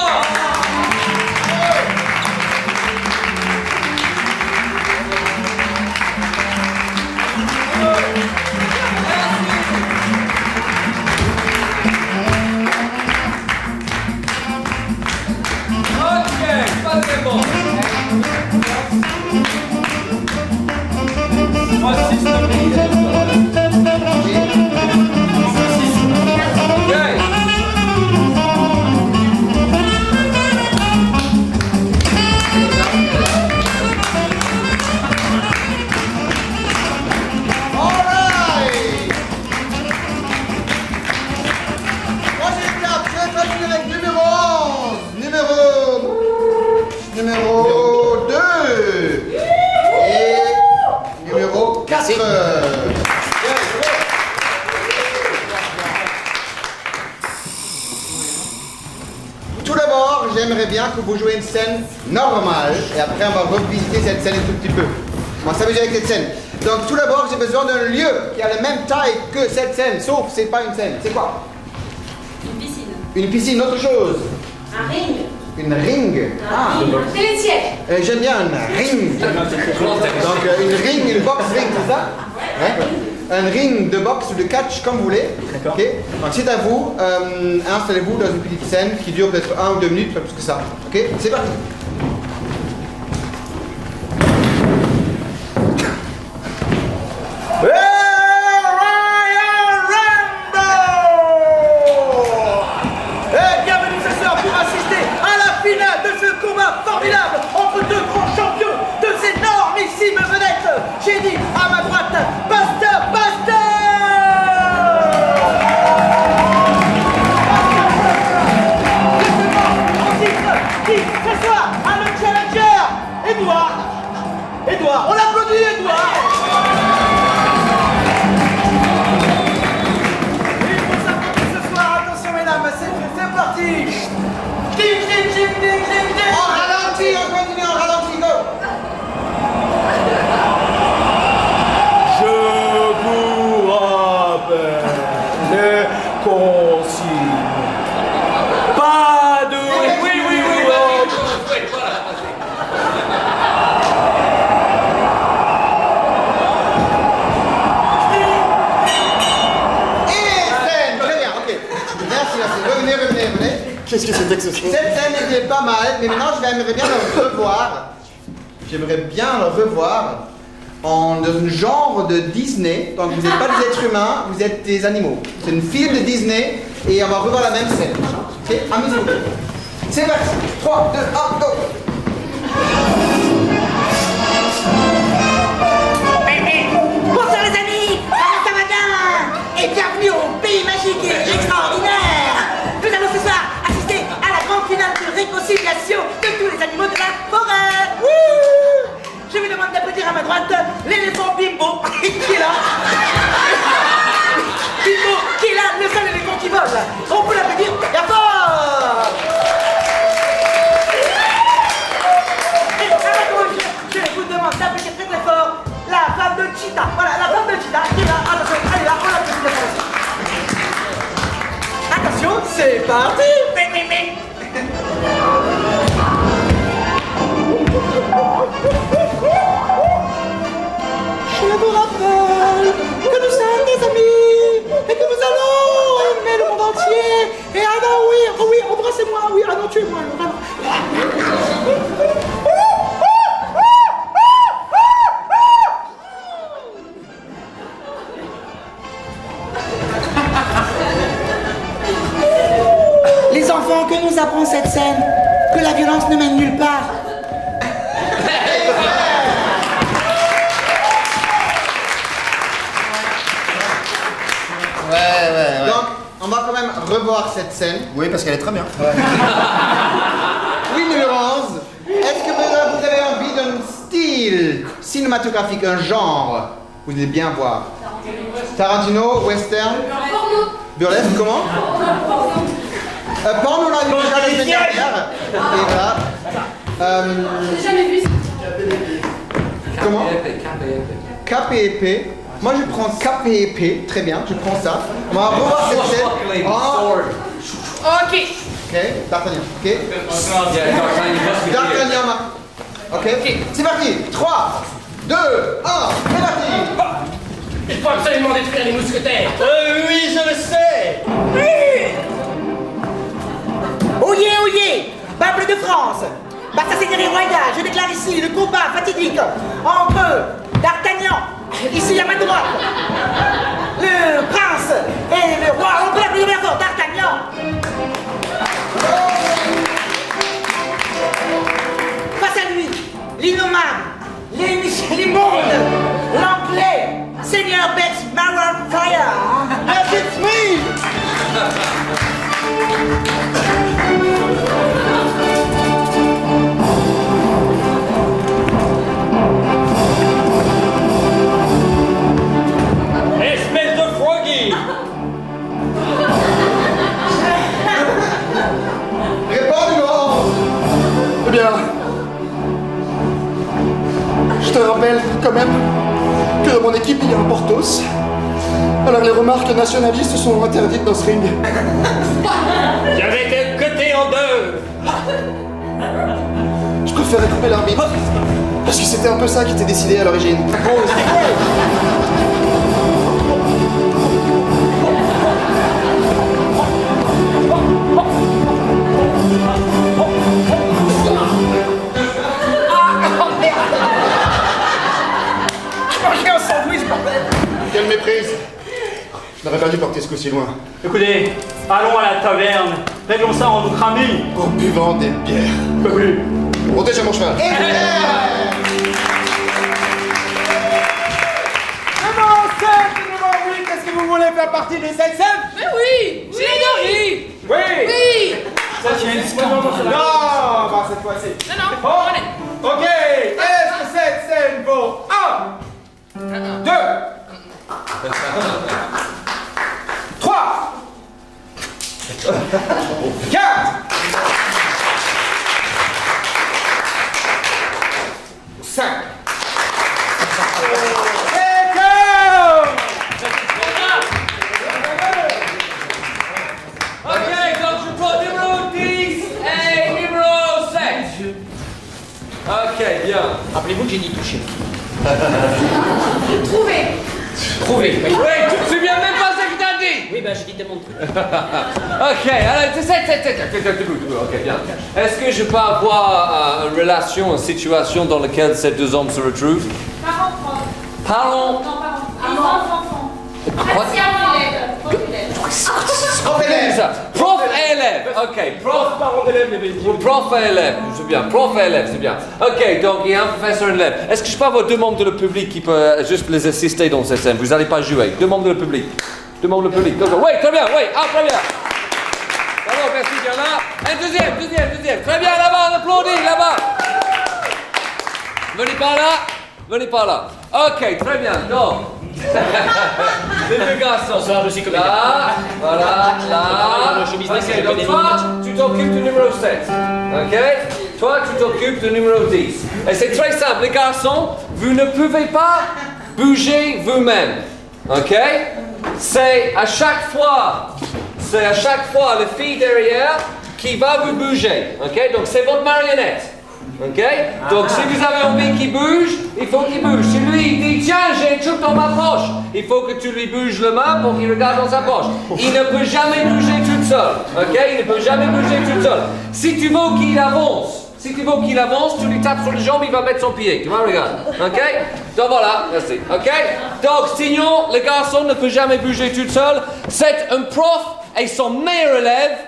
Ok, pas très bon. Moi, 6 bien que vous jouiez une scène normale et après on va revisiter cette scène un tout petit peu. On va s'amuser avec cette scène. Donc tout d'abord, j'ai besoin d'un lieu qui a la même taille que cette scène, sauf c'est pas une scène. C'est quoi? Une piscine. Une piscine, autre chose. Un ring. Une ring. Un télésiège. J'aime bien un ring. Donc une ring, une box ring, c'est ça? Ouais. Un ring de boxe ou de catch comme vous voulez. Ok. Donc c'est à vous. Installez-vous dans une petite scène qui dure peut-être 1 ou 2 minutes, pas plus que ça. Ok. C'est parti. Bienvenue ce soir pour assister à la finale de ce combat formidable entre deux grands champions, deux énormissimes vedettes. J'ai dit à ma droite, Buster Buster. Ensuite, qui ce soir a le challenger, Edouard. Edouard, on l'applaudit, Edouard. C'est parti. En ralenti, on continue en ralenti, go. Je vous rappelle les consignes. Pas de... Oui. Qu'est-ce que c'était que ce son? Cette scène était pas mal, mais maintenant j'aimerais bien le revoir. J'aimerais bien le revoir dans un genre de Disney. Donc vous n'êtes pas des êtres humains, vous êtes des animaux. C'est une film de Disney et on va revoir la même scène. Ok, amusez-vous. C'est parti. 3, 2, 1, go. Bonsoir les amis, ça va bien? Et bienvenue au pays magique et extraordinaire. Nous allons ce soir assister à la grande finale de réconciliation de tous les animaux de la forêt. Wouh! Je vous demande d'applaudir à ma droite l'éléphant Bimbo qui est là. Bimbo qui est là, le seul éléphant qui vole. On peut l'applaudir bien fort. Et à ma gauche, je vous demande d'applaudir très très fort la femme de Cheetah. Voilà, la femme de Cheetah qui est là. Attention, elle est là, on l'applaudit bien fort. Attention, c'est parti. Je vous rappelle que nous sommes des amis et que nous allons aimer le monde entier. Et ah non, oui, embrassez-moi, oui, ah non, tuez-moi, vraiment. Les enfants, que nous apprend cette scène? Que la violence ne mène nulle part. Ouais. Donc, on va quand même revoir cette scène. Oui, parce qu'elle est très bien. Oui, numéro 11. Est-ce que vous avez envie d'un style cinématographique, un genre? Vous allez bien voir. Tarantino, western. Burlesque, comment? Porno, on l'a vu déjà la semaine dernière. Et voilà. J'ai jamais vu ça. Comment? Cap et épée. Moi je prends cap et épée, très bien, je prends ça. On va revoir cette scène. Ok. Ok, D'Artagnan, ok. D'Artagnan, ok, c'est parti. 3, 2, 1, c'est parti. Il faut absolument détruire les mousquetaires. Oui, je le sais. Oyez, peuple de France, par sa seigneurie royale, je déclare ici le combat fatidique entre D'Artagnan, ici à ma droite, le prince et le roi. On peut l'appeler bien fort, D'Artagnan. Face à lui, l'innommable, l'immonde, l'anglais, Seigneur Bex Marron Fire. Yes, it's me. que dans mon équipe il y a un Porthos. Alors les remarques nationalistes sont interdites dans ce ring. J'avais été cuté en deux. Je préférais couper l'arbitre. Parce que c'était un peu ça qui était décidé à l'origine. Quelle méprise! Je n'aurais pas dû porter ce coup si loin. Écoutez, allons à la taverne. Réglons ça en notre ami. En buvant des bières. Pas plus. Montez sur mon cheval. Numéro 7, numéro 8, est-ce que vous voulez faire partie des 7 Mais oui! J'ai adoré! Oui! Oui! Ça, c'est une scandale. Non, bah cette fois-ci. Non, non, Oh. allez. Ok, est-ce que cette scène vaut 1, 2, 3, 4, 5. Ok, donc je prends numéro 10 et numéro 7. Ok, bien. Rappelez-vous que j'ai dit toucher. Trouvé! Trouvé. Oui, tu te souviens même pas ce que t'as dit. Oui, bah j'ai dit démontrer. Ok, alors ok, bien. Est-ce que je peux avoir une relation, une situation dans laquelle ces deux hommes se retrouvent? Parents, prof. Parlons. Non, parents. Enfants. Quoi? Prof élève. Ça. Prof et élève. Ok, prof. Parents d'élèves, les bêtises. Prof et élève, c'est bien. Prof et élève, c'est bien. Ok, donc il y a un professeur et un élève. Est-ce que je peux avoir deux membres de le public qui peuvent juste les assister dans cette scène? Vous n'allez pas jouer. Deux membres de le public. Deux membres de le public. Donc, oui, très bien, oui. Ah, très bien. Bravo, merci, il y en a. Un deuxième. Très bien, là-bas, on applaudit, là-bas. Venez par là. Ok, très bien. Donc, les deux garçons. Bonsoir, je suis comédien. Là, voilà, là. Le show business, c'est Ok, donc l'économie. toi, tu t'occupes du numéro 7. Ok? Toi, tu t'occupes du numéro 10. Et c'est très simple, les garçons, vous ne pouvez pas bouger vous-même. Ok? C'est à chaque fois la fille derrière qui va vous bouger. Ok? Donc c'est votre marionnette. Ok? Donc si vous avez envie qu'il bouge, il faut qu'il bouge. Si lui il dit tiens j'ai un truc dans ma poche, il faut que tu lui bouges la main pour qu'il regarde dans sa poche. Il ne peut jamais bouger tout seul. Ok? Il ne peut jamais bouger tout seul. Si tu veux qu'il avance, tu lui tapes sur les jambes, il va mettre son pied. Tu vois, regarde. Ok? Donc voilà, merci. Ok? Donc sinon, le garçon ne peut jamais bouger tout seul. C'est un prof et son meilleur élève.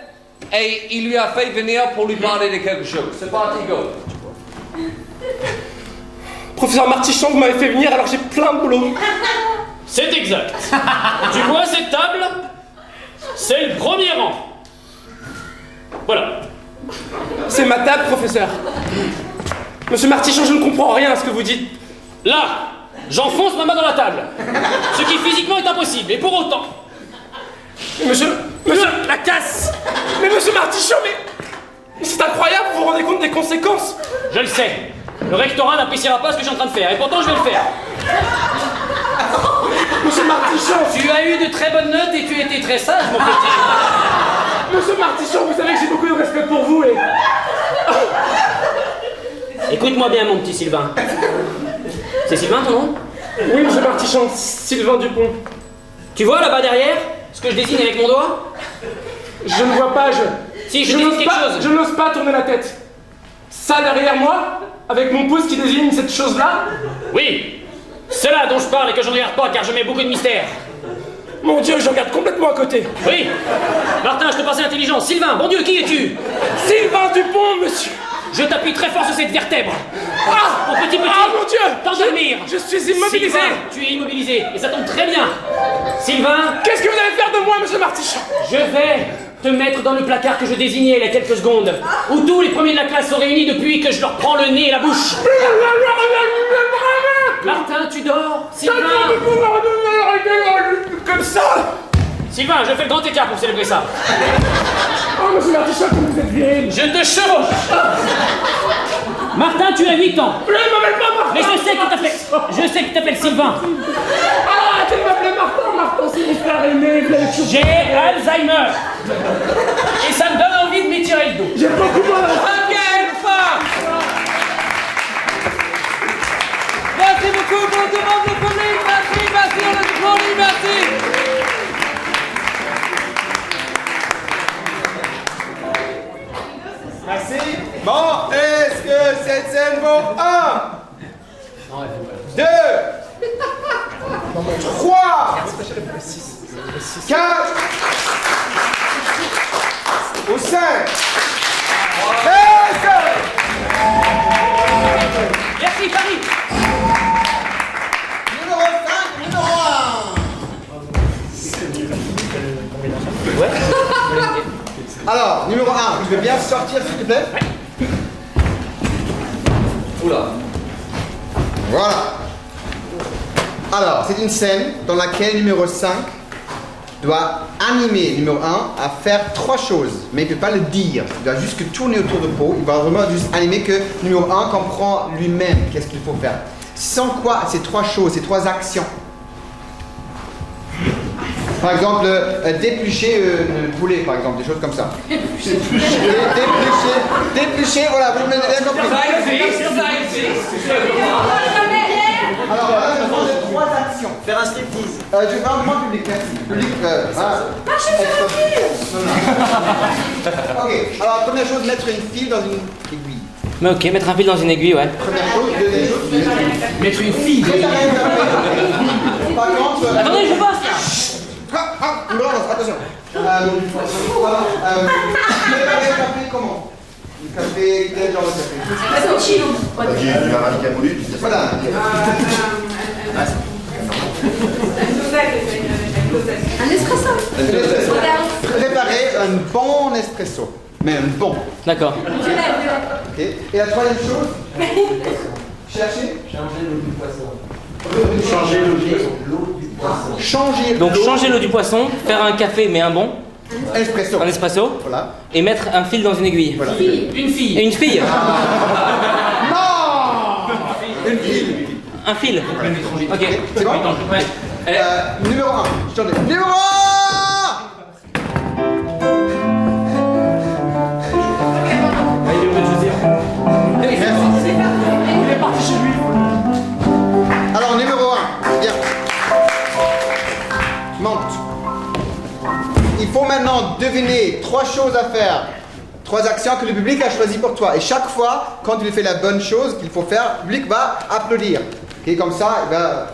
Et il lui a fait venir pour lui parler de quelque chose. C'est parti, go. Professeur Martichon, vous m'avez fait venir alors j'ai plein de boulot. C'est exact. Tu vois cette table? C'est le premier rang. Voilà. C'est ma table, professeur. Monsieur Martichon, je ne comprends rien à ce que vous dites. Là, j'enfonce ma main dans la table. Ce qui physiquement est impossible. Et pour autant... Monsieur, la casse. Mais monsieur Martichon, mais c'est incroyable, vous vous rendez compte des conséquences? Je le sais. Le rectorat n'appréciera pas ce que je suis en train de faire. Et pourtant, je vais le faire. Monsieur Martichon. Tu as eu de très bonnes notes et tu as été très sage, mon petit. Monsieur Martichon, vous savez que j'ai beaucoup de respect pour vous et... Écoute-moi bien, mon petit Sylvain. C'est Sylvain ton nom? Oui, monsieur Martichon, Sylvain Dupont. Tu vois là-bas derrière ce que je désigne avec mon doigt? Je ne vois pas, Si, je désigne quelque chose. Je n'ose pas tourner la tête. Ça derrière moi, avec mon pouce qui désigne cette chose-là? Oui, c'est là dont je parle et que je ne regarde pas car je mets beaucoup de mystère. Mon Dieu, je regarde complètement à côté. Oui, Martin, je te pensais intelligent. Sylvain, bon Dieu, qui es-tu? Sylvain Dupont, monsieur. Je t'appuie très fort sur cette vertèbre. Ah, mon petit. Ah, mon Dieu. T'endormir. Je suis immobilisé. Sylvain, tu es immobilisé et ça tombe très bien. Sylvain. Qu'est-ce que vous allez faire de moi, monsieur Martichon? Je vais te mettre dans le placard que je désignais il y a quelques secondes, où tous les premiers de la classe sont réunis depuis que je leur prends le nez et la bouche. Martin, tu dors? Sylvain. Comme ça. Sylvain, je fais le grand écart pour célébrer ça. Oh, monsieur Martichon, comme vous êtes viril. Je te chevauche. Martin, tu as 8 ans. Je m'appelle pas Martin. Mais je sais que t'appelles Sylvain. Ah, tu m'appelles Martin, c'est mon frère aîné. J'ai Alzheimer. Et ça me donne envie de m'étirer le dos. J'ai beaucoup mal. Ok, une fois. Merci beaucoup pour le demande de public. Merci, on applaudit, merci. Merci. Bon, est-ce que cette scène vaut 1, 2, 3, 4 ou 5? Merci, Paris. Numéro 5, numéro 1. Ouais. Alors, numéro 1, je vais bien sortir s'il te plaît. Oula. Voilà. Alors, c'est une scène dans laquelle numéro 5 doit animer numéro 1 à faire 3 choses, mais il ne peut pas le dire. Il doit juste que tourner autour de Pau. Il va vraiment juste animer que numéro 1 comprend lui-même qu'est-ce qu'il faut faire. Sans quoi ces 3 choses, ces 3 actions. Par exemple, déplucher le poulet, par exemple, des choses comme ça. Déplucher, voilà, vous m'avez bien compris. Alors voilà, je demande 3 actions. Faire un striptease. Je vais faire un demande public, merci. Public, voilà. Ok, alors première chose, mettre une file dans une aiguille. Mais ok, mettre un fil dans une aiguille, ouais. Première chose, deuxième chose, Mettre une fille. par contre... Attendez, je passe là. Une balance, attention. Préparer le café comment? Le café, quel genre de café? Cappuccino. Du arabica moulu, tu sais pas. Voilà. Un espresso. Préparer un bon espresso. Mais un bon. D'accord. Ok. Et la troisième chose? Chercher? Changer l'eau du poisson. Changer Donc changer l'eau du poisson, faire un café mais un bon. Espresso. Un espresso. Voilà. Et mettre un fil dans une aiguille. Voilà. Une fille. Et une fille. Non! Une file. Un fil. Ok. C'est bon? Ouais. Numéro 1. Numéro 1! Il est parti chez lui. Alors, numéro 1. Bien. Monte. Il faut maintenant deviner 3 choses à faire. 3 actions que le public a choisies pour toi. Et chaque fois, quand tu fais la bonne chose qu'il faut faire, le public va applaudir. Et comme ça, il va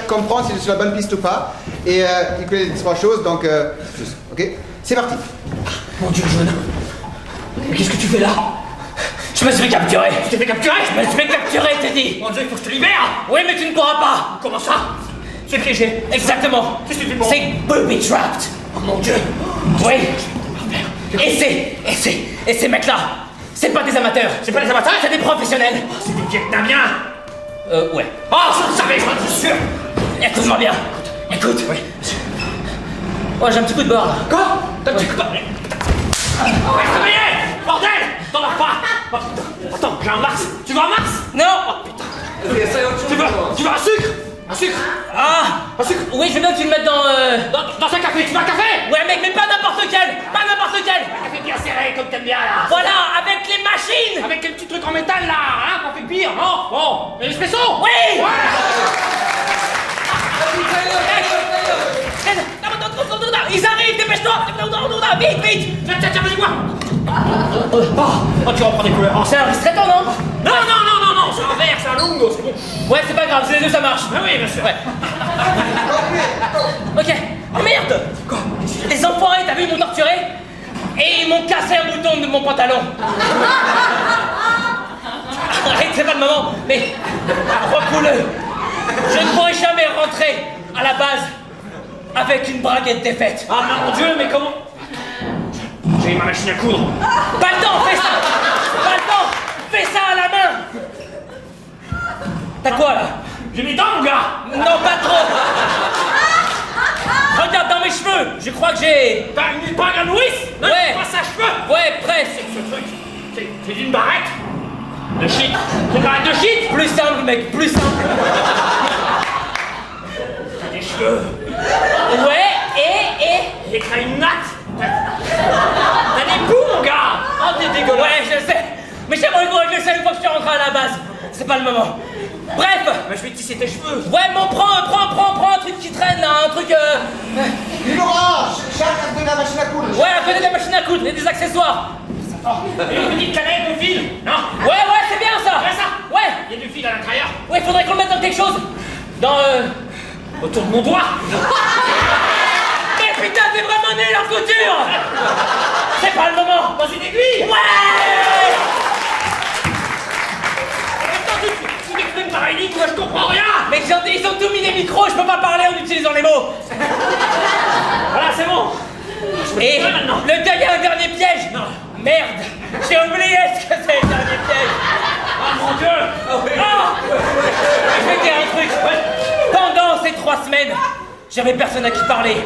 comprendre si c'est sur la bonne piste ou pas. Et il connaît les 3 choses, donc... ok. C'est parti. Mon Dieu, Joanna. Mais qu'est-ce que tu fais là? Je me suis fait capturer. Tu t'es fait capturer? Je me suis fait capturer, t'es dit. Mon Dieu, il faut que je te libère. Oui, mais tu ne pourras pas. Comment ça? Tu es piégé. Exactement. Qu'est-ce que tu fais pour? C'est booby trapped. Oh mon Dieu. Oui. Et ces mecs-là, c'est pas des amateurs. C'est pas des amateurs? C'est des professionnels. Oh, c'est des Vietnamiens. Ouais. Oh, je le savais, j'en suis sûr. Écoute-moi bien. Écoute. Oui. Oh, j'ai un petit coup de bord là. Quoi? T'as un petit coup de bord? Oh, reste réveillé! Bordel! T'en vas pas! Oh, putain. Attends, j'ai un Mars. Tu veux un Mars? Non. Oh putain. Tu veux un sucre? Un sucre? Ah. Un sucre? Oui, je veux bien que tu le mettes dans Dans un café, tu veux un café? Ouais, mec, mais pas n'importe quel. Pas n'importe quel. Un café bien serré, comme t'aimes bien là. Voilà, avec les machines. Avec quel petit truc en métal là, hein, qu'on fait cuire, non? Bon, et l'espresso? Oui. Ouais. Ils arrivent, dépêche-toi. Vite, vite. Tiens, vas-y, moi. Oh, tu reprends des couleurs. C'est un ristretto, non? Non, c'est un vert, c'est un lungo, c'est bon. Ouais, c'est pas grave, c'est les deux, ça marche. Ah oui, bien sûr. Ouais. Ok. Oh merde. Quoi? Les enfoirés, t'as vu, ils m'ont torturé et ils m'ont cassé un bouton de mon pantalon. Arrête, c'est pas le moment, mais crois-le, je ne pourrai jamais rentrer à la base avec une braguette défaite. Ah mon Dieu, mais comment? J'ai ma machine à coudre. Pas le temps, fais ça. Pas le temps, fais ça à la main. T'as quoi là? J'ai mis dents, mon gars. Non, pas trop. Regarde dans mes cheveux, je crois que j'ai... T'as une épingle à nourrice? Ouais. Passe à cheveux. Ouais, presque. Ce truc, c'est une barrette. De shit. Tu parles de shit? Plus simple, mec, plus simple. T'as des cheveux. Ouais, Et t'as une natte. T'as des poux, mon gars. Oh, t'es dégueulasse. Ouais, je sais. Mais j'aimerais qu'on règle ça une fois que je suis rentré à la base. C'est pas le moment. Bref. Mais je vais tisser tes cheveux. Ouais, mais prends un truc qui traîne là, un truc Numéro 1, chaque à côté de la machine à coudre. Ouais, à côté de la machine à coudre et des accessoires. Et une petite canette de fil. Non. Ouais, c'est bien ça. Ouais, ça. Ouais. Il y a du fil à l'intérieur. Ouais, faudrait qu'on le mette dans quelque chose. Dans Autour de mon doigt. Mais putain, t'es vraiment nul en couture. C'est pas le moment. Dans une aiguille. Ouais. Tu t'exprimes par une ligne, moi je comprends rien. Mais ils ont tout mis les micros, je peux pas parler en utilisant les mots. Voilà, c'est bon. Et il y a un dernier piège. Non. Merde, j'ai oublié ce que c'est le dernier piège. Ah mon Dieu. Je vais te dire un truc. Pendant ces 3 semaines, j'avais personne à qui parler.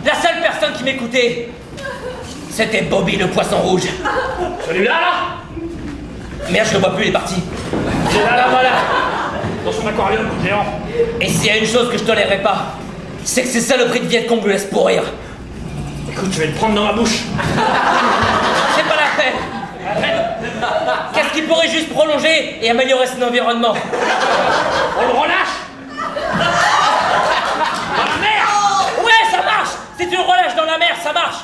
La seule personne qui m'écoutait, c'était Bobby le poisson rouge. Celui-là, là. Merde, je le vois plus, il est parti. Là, voilà. Dans son aquarium géant. Et s'il y a une chose que je tolérerai pas, c'est que ces saloperies de Vietcong me laissent pourrir. Écoute, je vais le prendre dans ma bouche. C'est pas la peine. Qu'est-ce qui pourrait juste prolonger et améliorer son environnement? On le relâche. Dans la mer. Ouais, ça marche. Si tu le relâches dans la mer, ça marche.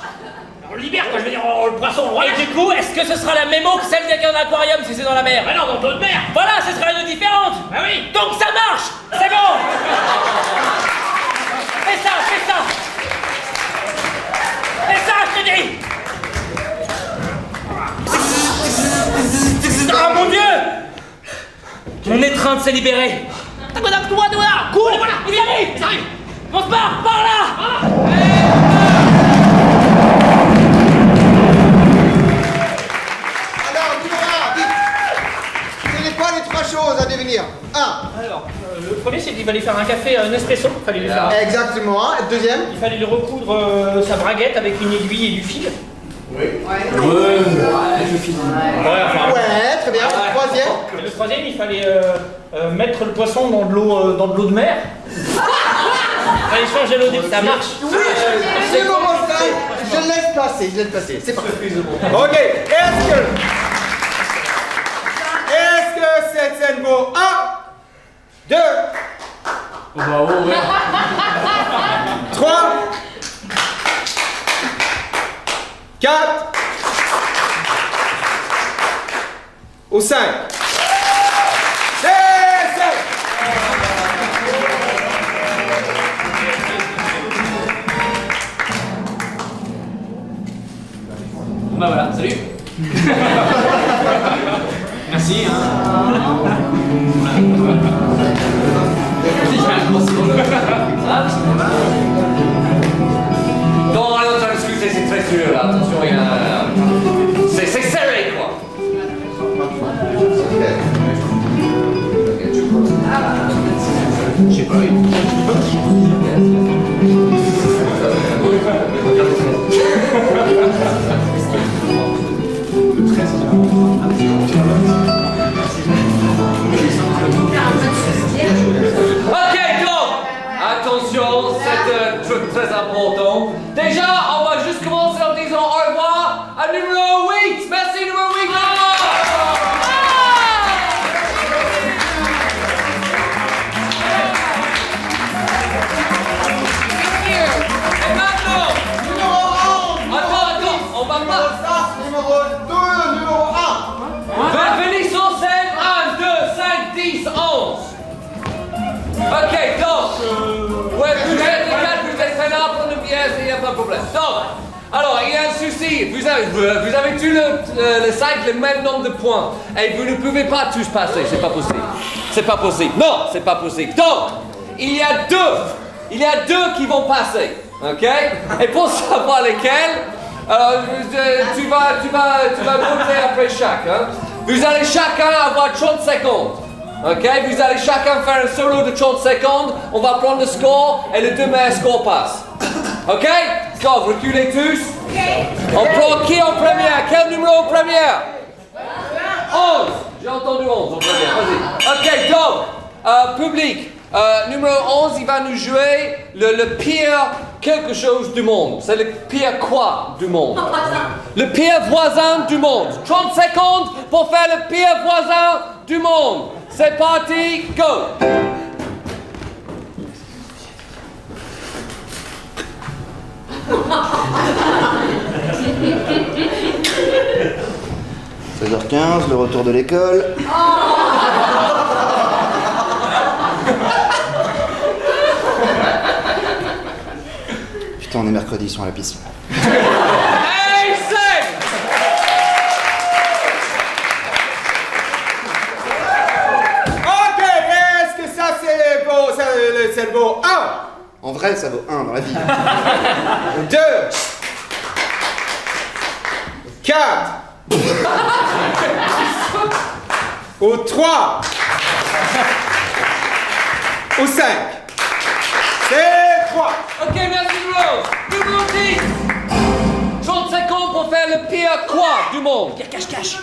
On le libère, quoi, je veux dire, le poisson, on le relâche. Et du coup, est-ce que ce sera la même eau que celle d'un aquarium si c'est dans la mer? Bah non, dans l'eau de mer. Voilà, ce sera une eau différente. Bah oui. Donc ça marche. C'est bon. Fais ça. Fais ça, je te dis. Oh mon Dieu. Mon étreinte s'est libérée. Cool, voilà, Il arrive. On se barre par là. Alors, numéro 1, vite. Quelles sont quoi les 3 choses à devenir? 1. Alors, le premier, c'est qu'il fallait faire un café Nespresso. Fallait lui faire. Exactement. Et le deuxième? Il fallait lui recoudre sa braguette avec une aiguille et du fil. Ouais, très bien. Le troisième? Et le troisième, il fallait mettre le poisson dans de l'eau de mer. Il fallait changer l'eau des... Ça marche. Numéro 5, je laisse passer, c'est parti. Ok, est-ce que cette scène vaut 1, 2, 3, 4 ou 5? Bah voilà, salut. Merci, Non, allez, on va discuter, c'est très dur là. Attention, il y a... C'est serré, quoi. J'ai pas Ok, donc, attention, c'est un truc très important. Déjà, on va juste commencer en disant au revoir à numéro 8. Merci, numéro 8. Et maintenant, attends, on va pas. Numéro 2, numéro 1. Venez sur scène, 1, 2, 5, 10, 11. Ok, donc, ouais, vous êtes les 4, vous êtes peinards pour une pièce, il n'y a pas de problème. Donc, alors, il y a un souci, vous avez tous le sac, le même nombre de points, et vous ne pouvez pas tous passer, c'est pas possible. C'est pas possible, non, c'est pas possible. Donc, il y a deux qui vont passer, ok? Et pour savoir lesquels, alors, tu vas voter après chaque, hein? Vous allez chacun avoir 30 secondes. Ok, vous allez chacun faire un solo de 30 secondes, on va prendre le score et le deux meilleurs scores passent. Ok? Donc, reculez tous. On prend qui en première? Quel numéro en première? 11. J'ai entendu 11, donc très bien, vas-y. Ok, donc, public, numéro 11, il va nous jouer le pire quelque chose du monde. C'est le pire quoi du monde? Le pire voisin du monde. 30 secondes pour faire le pire voisin du monde. C'est parti, go! 16h15, le retour de l'école. Putain, on est mercredi, ils sont à la piscine. Hey, c'est! Ok, est-ce que ça c'est beau, c'est beau 1, En vrai, ça vaut 1 dans la vie. 2, 4, ou 3, ou 5. C'est 3. Ok, merci Rose. Numéro 10. 30 secondes pour faire le pire quoi du monde? Pire cache-cache.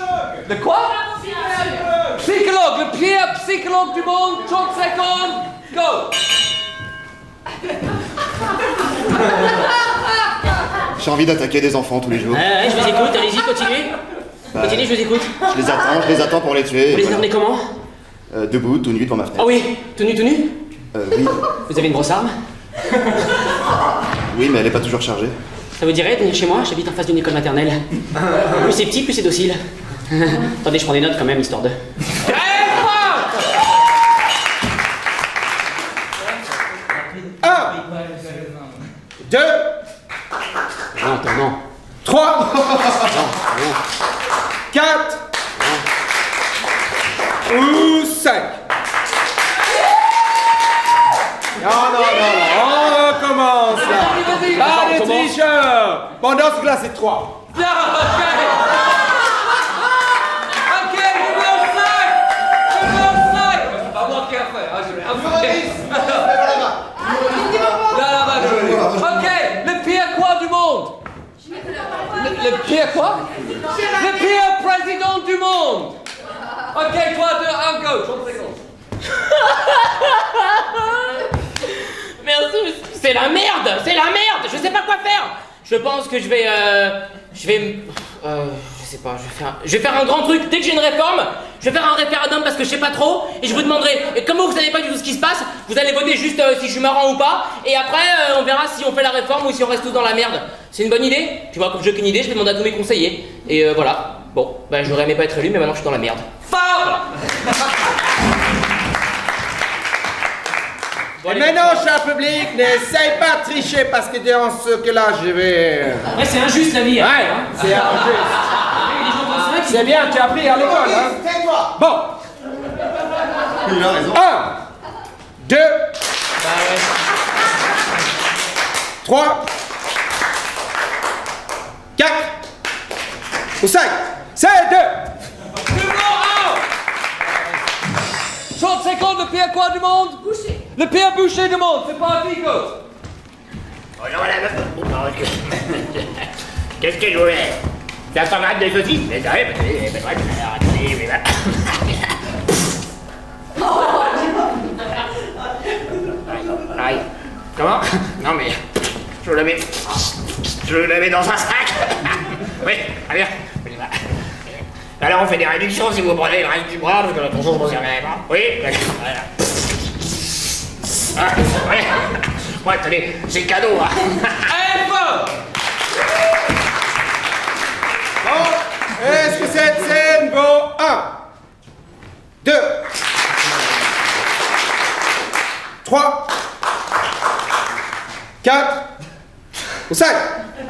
Le quoi? Psychologue, le pire psychologue du monde. 30 secondes, go! J'ai envie d'attaquer des enfants tous les jours. Ouais, je vous écoute, allez-y, continuez. Continuez, je vous écoute. Je les attends pour les tuer. Vous les attendez comment? Debout, tout nu devant ma fenêtre. Ah oui, tout nu, tout nu? Oui. Vous avez une grosse arme? Oui, mais elle est pas toujours chargée. Ça vous dirait de venir chez moi? J'habite en face d'une école maternelle. Plus c'est petit, plus c'est docile. Attendez, je prends des notes quand même, histoire de... 1, 2, Non, attends, non. 3, 4, ou 5. Non, on recommence là. Pas de tricheur. Bon, dans ce cas-là, c'est 3. Bien, ok. Ok, numéro 5. Numéro 5. Pas moi qui a fait. Ah, je l'ai là-bas. Ok, le pire quoi du monde? Le pire quoi? Le pire président du monde. Ok, 3, 2, 1, go. 30 secondes. Merci, c'est la merde! C'est la merde! Je sais pas quoi faire! Je pense que je sais pas, je vais faire un grand truc. Dès que j'ai une réforme, je vais faire un référendum parce que je sais pas trop, et je vous demanderai, et comme vous savez pas du tout ce qui se passe, vous allez voter juste si je suis marrant ou pas, et après on verra si on fait la réforme ou si on reste tous dans la merde. C'est une bonne idée? Tu vois, comme j'ai aucune idée, je vais demander à tous mes conseillers. Et voilà. Bon, ben j'aurais aimé pas être élu, mais maintenant je suis dans la merde. Fort! Et maintenant, cher public, n'essaye pas de tricher parce que dans ce cas-là, je vais... Ouais, c'est injuste la vie. Hein. Ouais, c'est injuste. C'est bien, tu as appris à l'école, hein? Tais-toi. Bon. Il a raison. 1, 2, 3, 4, ou 5. C'est 2. Numéro 1. 30 secondes, le pire quoi du monde? Boucher. Le pire boucher du monde, c'est parti, go. Oh non, madame. Qu'est-ce que je voulais? 500 grammes de saucisses? Mais Aïe. Comment? Non mais... Je le mets dans un sac. Oui, très bien. Alors on fait des réductions si vous prenez le reste du bras, parce que l'autre jour je m'en servais pas. Oui, voilà. Ah, ouais. Ouais, tenez, c'est cadeau, hein. Allez, fort. Bon, est-ce que cette scène vaut 1, 2, 3, 4, ou 5.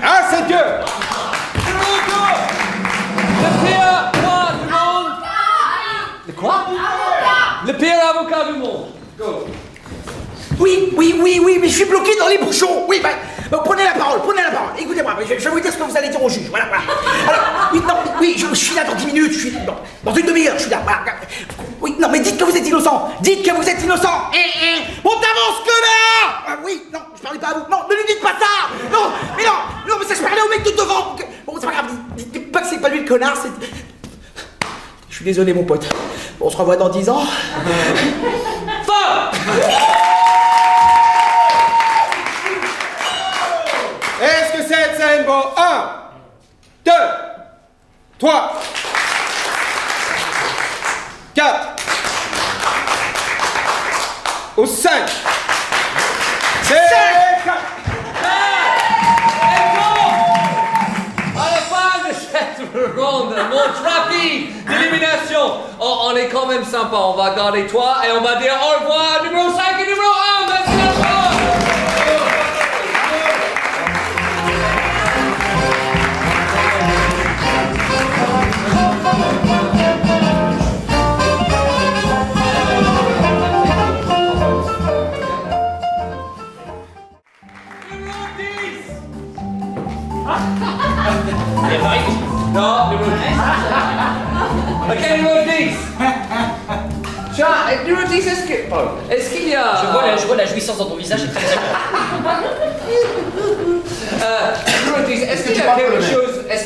Ah, c'est 2. Le pire quoi du monde? Le quoi? Le pire avocat du monde. Go. Oui, mais je suis bloqué dans les bouchons. Oui, prenez la parole. Écoutez-moi, je vais vous dire ce que vous allez dire au juge. Voilà. Alors, je suis là dans 10 minutes, je suis dans une demi-heure, je suis là. Voilà. Oui, non, mais dites que vous êtes innocent. On t'avance que là. Oui, non, je parlais pas à vous. Non, ne lui dites pas ça. Non, mais ça, je parlais au mec de devant. Bon, c'est pas grave, dites pas que c'est pas lui le connard, c'est... Je suis désolé, mon pote. On se revoit dans 10 ans. Fort. Est-ce que cette scène vaut 1, 2, 3, 4 ou 5? C'est 4. À la fin de cette ronde, mon rapide d'élimination, on est quand même sympa. On va garder toi et on va dire au revoir numéro 5 et numéro 1. Merci à toi. Non, numéro 10. Ok, numéro 10. Tiens, numéro 10, est-ce qu'il y a... Je vois la jouissance dans ton visage, c'est très numéro 10, est-ce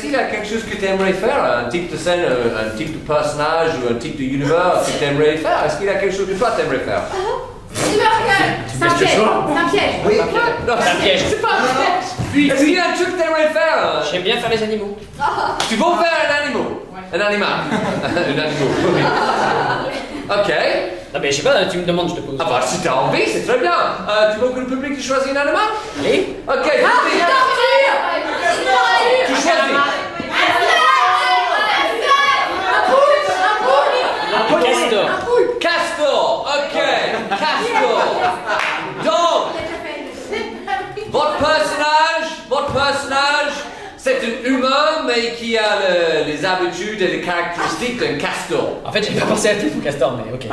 qu'il y a quelque chose que tu aimerais faire? Un type de scène, un type de personnage ou un type de univers que tu aimerais faire? Est-ce qu'il y a quelque chose que toi tu aimerais faire? C'est un piège. C'est un piège. Oui. Non, c'est un piège. C'est pas un piège. Est-ce qu'il y a un truc que tu aimerais faire? J'aime bien faire les animaux. Tu veux faire un animal? Un animal. Un animal. Ok. Non mais je sais pas, tu me demandes, je te pose. Ah bah si t'as envie, c'est très bien. Tu veux que le public choisisse un animal? Allez. Ok. Tu choisis. Castor. Castor. Ok. Castor. Donc, votre personnage, c'est un humain, mais qui a les habitudes et les caractéristiques d'un castor. En fait, j'ai pas pensé à tout pour Castor, mais ok.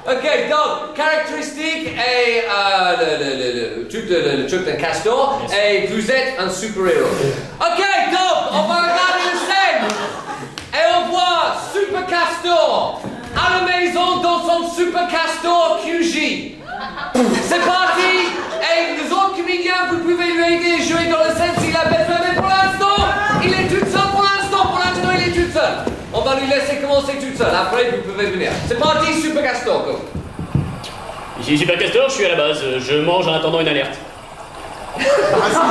Ok, donc, caractéristique et le truc d'un castor, et vous êtes un super-héros. Ok, donc, on va regarder la scène, et on voit Super Castor à la maison dans son Super Castor QG. C'est parti, et les autres comédiens, vous pouvez lui aider à jouer dans la scène s'il a besoin, mais pour l'instant, il est tout seul pour l'instant, il est tout seul. On va lui laisser commencer tout seul, après vous pouvez venir. C'est parti, Super Castor, go. Ici Super Castor, je suis à la base, je mange en attendant une alerte. Pour l'instant,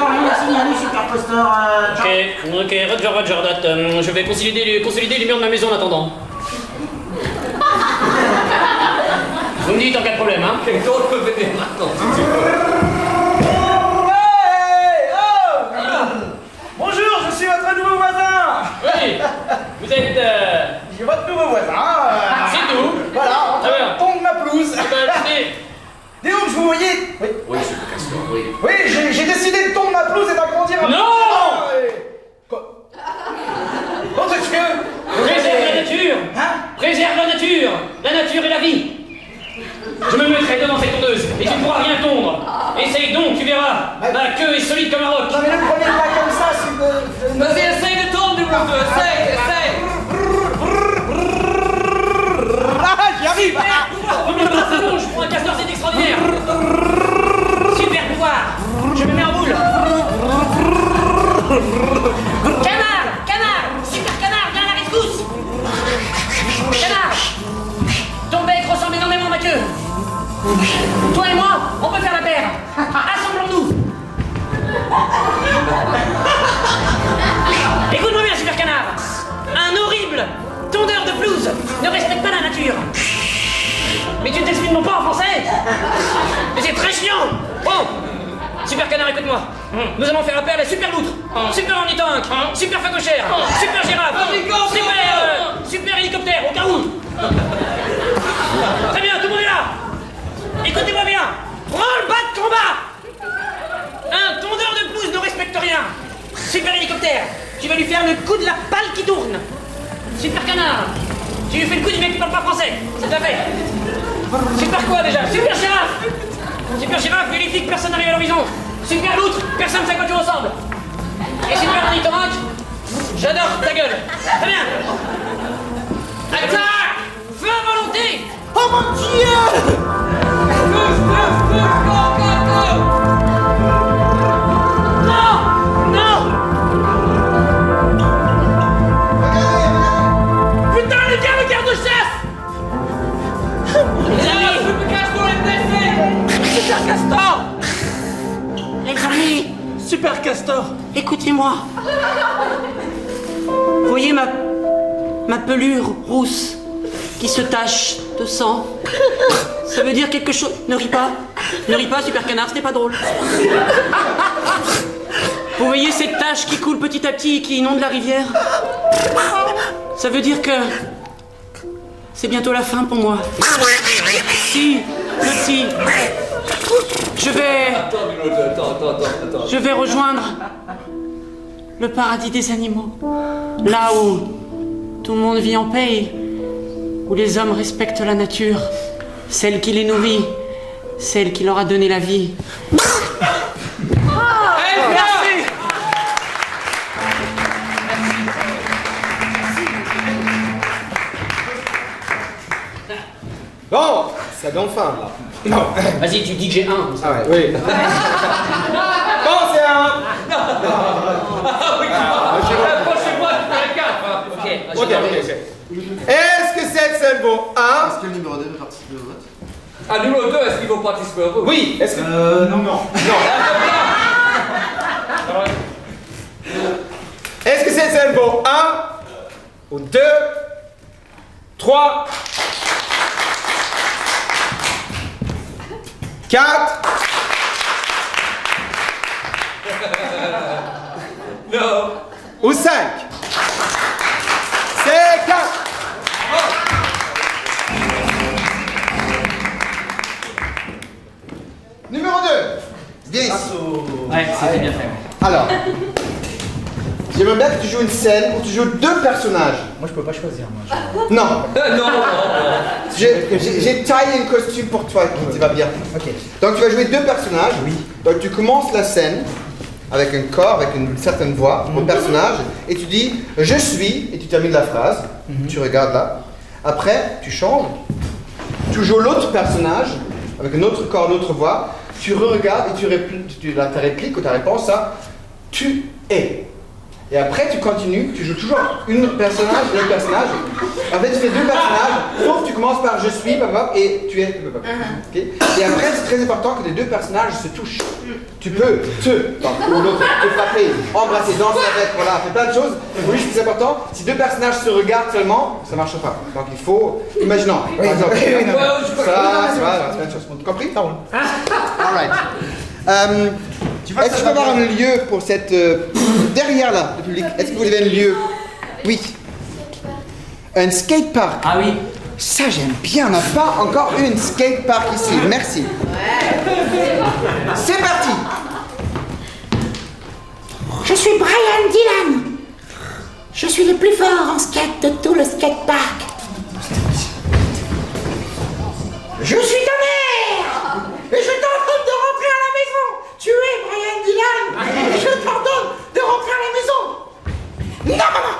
rien n'a signalé, Super Castor. Ok, Roger, date. Je vais consolider les murs de ma maison en attendant. Vous me dites en cas de problème, hein? Quelqu'un d'autre peut venir maintenant, si tu veux. Bonjour, je suis votre nouveau voisin. Oui, vous êtes... Je suis votre nouveau voisin. C'est tout. Voilà, en train de tondre ma pelouse. Écoutez. Dis donc, je vous voyais. Oui. Oui, Super Castor, oui. Oui, j'ai décidé de tondre ma pelouse et d'agrandir un peu. Non. Quoi? Oh, Dieu. Préserve la nature. Hein? Préserve la nature. La nature et la vie. Je me mettrai devant cette tondeuse et tu ne pourras rien tondre. Essaye donc, tu verras. Ma queue est solide comme un roc. Non, mais le premier pas comme ça, c'est de... Vas-y, essaye de tondre, numéro 2, essaye. Ah, j'y arrive. C'est bon, je prends un castor, c'est extraordinaire. Super pouvoir. Je me mets en boule. Canard, super canard, viens à la rescousse. Canard, ton bec ressemble énormément à ma queue. Toi et moi, on peut faire la paire. Assemblons-nous. Écoute-moi bien, super canard. Un horrible tondeur de pelouse ne respecte pas la nature. Mais tu ne t'exprimes pas en français. Mais c'est très chiant. Bon, super canard, écoute-moi. Nous allons faire appel à la super loutre, super ornithorynque, super phacochère, super girafe, super hélicoptère, au cas où. Très bien, tout le monde est là. Écoutez-moi bien. Roll-bas de combat. Un tondeur de pelouse ne respecte rien. Super hélicoptère, tu vas lui faire le coup de la balle qui tourne. Super canard, tu lui fais le coup du mec qui parle pas français. C'est à fait. Super quoi déjà? Super girafe. Super girafe, vérifie que personne n'arrive à l'horizon. Super loutre, personne ne sait à quoi tu ressembles. Et super ornithorynque, j'adore ta gueule. Très bien. Attaque! Feu à volonté! Oh mon Dieu! Non! Non! Castor. Écoutez-moi. Voyez ma pelure rousse qui se tache de sang. Ça veut dire quelque chose. Ne ris pas, Super Canard, ce n'est pas drôle. Vous voyez cette tache qui coule petit à petit et qui inonde la rivière? Ça veut dire que c'est bientôt la fin pour moi. Si, petit, je vais rejoindre le paradis des animaux. Là où tout le monde vit en paix, où les hommes respectent la nature, celle qui les nourrit, celle qui leur a donné la vie. Bon, ça donne faim là. Non. Vas-y, tu dis que j'ai un. Ah ouais, oui. Bon, c'est un. Prochaine fois, tu fais la 4. Ok. Est-ce que cette scène vaut 1? Est-ce que le numéro 2 veut participer au vote? Ah, numéro 2, est-ce qu'il faut participer au vote? Oui, est-ce que. Non. Est-ce que cette scène vaut 1 ou 2, 3, 4? Non. Ou 5? C'est 4. Numéro 2. Viens ici. Ouais, c'était bien fait. Alors, j'aimerais bien que tu joues une scène où tu joues 2 personnages. Moi, je peux pas choisir, moi. Non. Non. J'ai taillé un costume pour toi qui va bien. Ok. Donc tu vas jouer 2 personnages. Oui. Donc tu commences la scène avec un corps, avec une certaine voix, un personnage, et tu dis « je suis » et tu termines la phrase. Tu regardes là. Après, tu changes. Tu joues l'autre personnage avec un autre corps, une autre voix. Tu re-regardes et ta réplique ou ta réponse à « tu es ». Et après, tu continues, tu joues toujours un personnage. En fait, tu fais 2 personnages, sauf tu commences par je suis, et tu es. Okay. Et après, c'est très important que les 2 personnages se touchent. Tu peux ou l'autre, te frapper, embrasser, danser avec, voilà, faire plein de choses. Oui, c'est important. Si 2 personnages se regardent seulement, ça ne marche pas. Donc il faut, imaginons, par exemple, ça, c'est plein de choses. Compris? All right. Est-ce que je peux avoir un lieu pour cette... derrière là, le public, est-ce que vous avez un lieu? Oui. Un skatepark. Ah oui. Ça j'aime bien, on n'a pas encore eu une skatepark ici. Merci. C'est parti. Je suis Brian Dylan. Je suis le plus fort en skate de tout le skatepark. Je suis ta mère et je t'ordonne de rentrer à la maison. Tu es Brian Dylan et je t'ordonne de rentrer à la maison. Non, maman.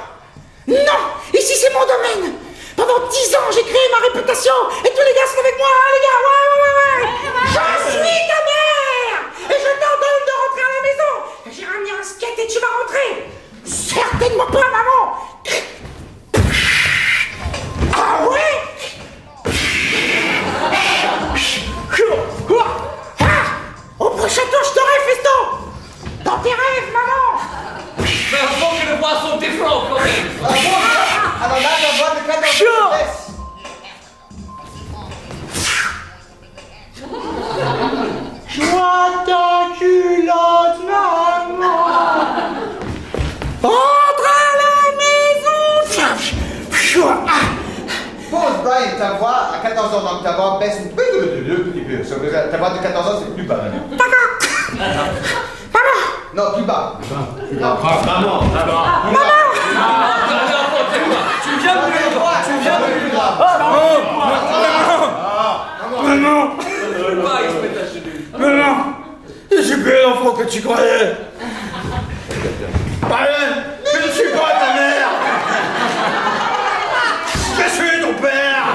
Non, ici c'est mon domaine. Pendant 10 ans, j'ai créé ma réputation et tous les gars sont avec moi, hein, les gars. Ouais. Je suis ta mère et je t'ordonne de rentrer à la maison. J'ai ramené un skate et tu vas rentrer. Certainement pas, maman. Ah ouais? Au prochain tour, je t'aurai, feston. Dans tes rêves, maman. Mais faut que le poisson déflore quand même. Alors là, ta voix de 14 ans baisse. Joie ta culotte, maman. Entre à la maison. Pause, Brian, ta voix à 14 ans, donc ta voix baisse un petit peu. Ta voix de 14 ans, c'est plus bas. Non, plus bas. Maman. Tu viens de plus grave. Maman, je suis plus l'enfant que tu croyais. Brian, je ne suis pas ta mère. Je suis ton père.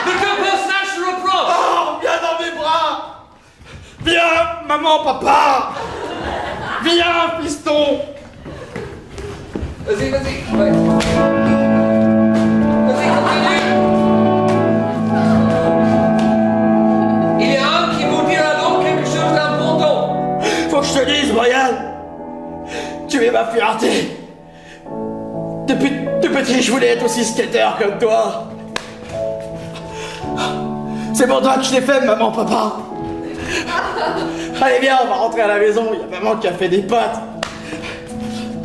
De quel personnage tu reproches? Oh, viens dans mes bras. Viens, maman, papa. Viens, piston. Vas-y. Ouais. Vas-y, continue. Il y a un qui vous dira donc quelque chose d'important. Faut que je te dise, Brian. pureté. Depuis tout petit, je voulais être aussi skater comme toi. C'est pour toi que je l'ai fait, maman, papa. Allez, viens, on va rentrer à la maison. Il y a maman qui a fait des pâtes.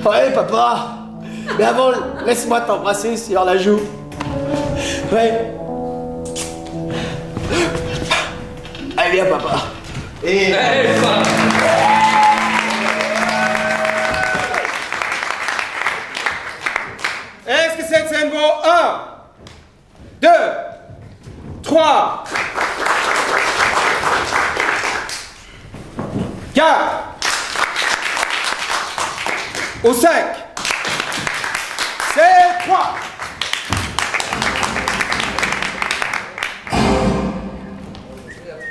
Ouais, papa. Mais avant, laisse-moi t'embrasser sur la joue. Ouais. Allez, viens, papa. Et... Est-ce que cette scène vaut 1, 2, 3, 4 ou 5? C'est 3.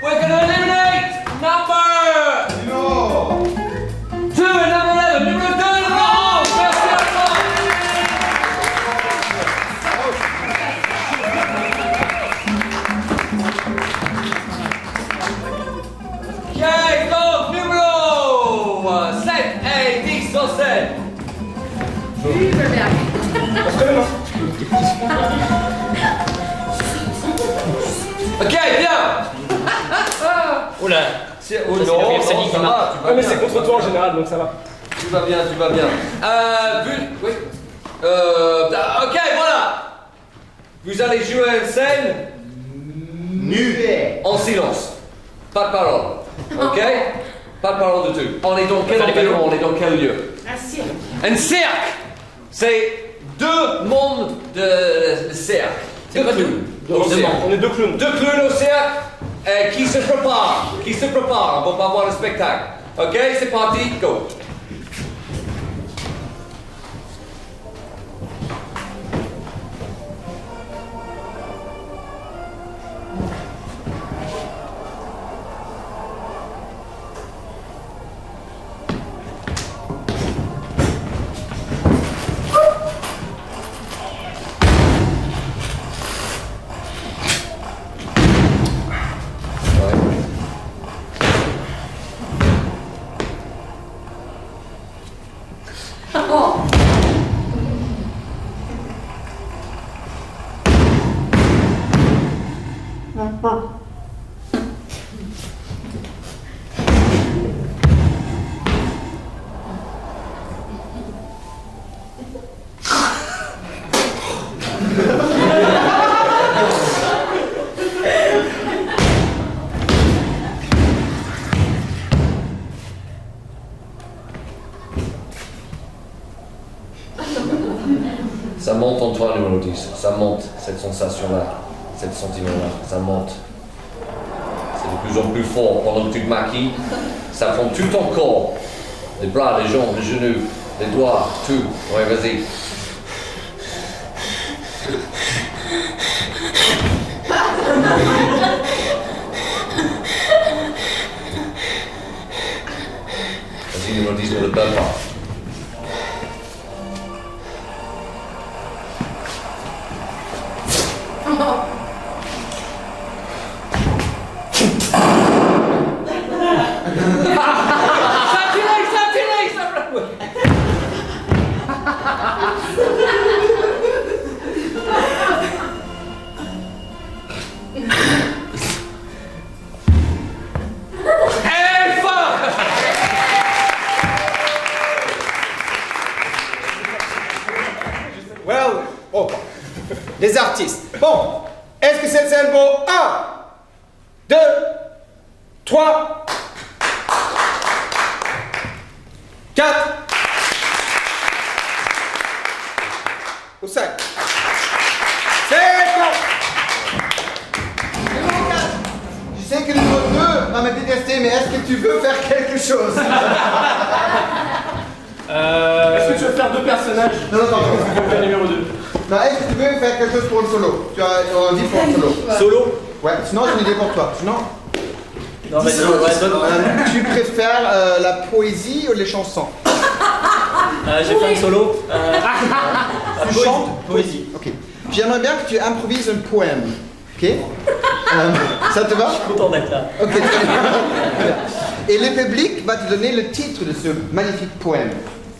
We're gonna eliminate number 2 and number 11. Numéro 2 et numéro 11. Merci à toi. Ok, donc numéro 7 et 10 sur scène. Ok, bien. Oula. Oh non, non, ça va. Ouais, mais c'est contre toi en général, donc ça va. Tu vas bien, tu vas bien. Oui. Ok, voilà. Vous allez jouer une scène Muet. en silence. Pas de parole. Ok? Pas de parole du tout. On est dans quel environnement? On est dans quel lieu? Un cirque. Un cirque. C'est deux mondes de cirque. Deux clowns. On est deux clowns. Deux clowns au cirque qui se préparent. On va voir le spectacle. Ok, c'est parti, go. Ça monte en toi, numéro 10. Ça monte, cette sensation-là, cette sentiment-là. Ça monte. C'est de plus en plus fort pendant que tu te maquilles. Ça prend tout ton corps. Les bras, les jambes, les genoux, les doigts, tout. Ouais, vas-y. Vas-y, numéro 10, ne le perds pas. Well, oh, les artistes. Bon, est-ce que cette scène vaut 1, 2, 3, 4 ou 5? C'est bon. Je sais que le numéro 2 va me détester, mais est-ce que tu veux faire quelque chose? Est-ce que tu veux faire deux personnages? Non, non, non. Tu veux faire numéro 2? Non, est-ce que tu veux faire quelque chose pour le solo? Tu as envie pour un solo? Solo? Ouais, sinon j'ai une idée pour toi. Sinon, Non, mais tu préfères la poésie ou les chansons? J'ai fait un solo. Tu chantes? Poésie. Ok. J'aimerais bien que tu improvises un poème. Ok? Ça te va? Je suis content d'être là. Ok, très bien. Et le public va te donner le titre de ce magnifique poème.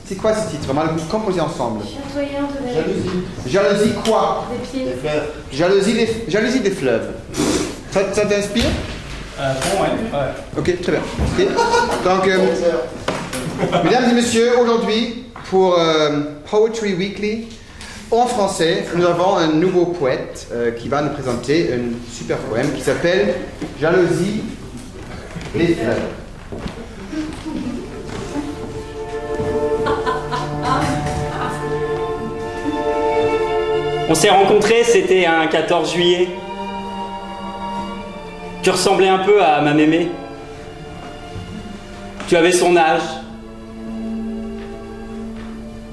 C'est quoi ce titre? On va le composer ensemble. Chatoyant de la Jalousie. Jalousie quoi? Des pieds. Des fleurs. Jalousie des fleuves. Ça t'inspire? Bon, ouais. Ok, très bien. Ok. Donc, mesdames et messieurs, aujourd'hui, pour Poetry Weekly, en français, nous avons un nouveau poète qui va nous présenter un super poème qui s'appelle Jalousie des fleurs. On s'est rencontrés, c'était un 14 juillet. Tu ressemblais un peu à ma mémé. Tu avais son âge.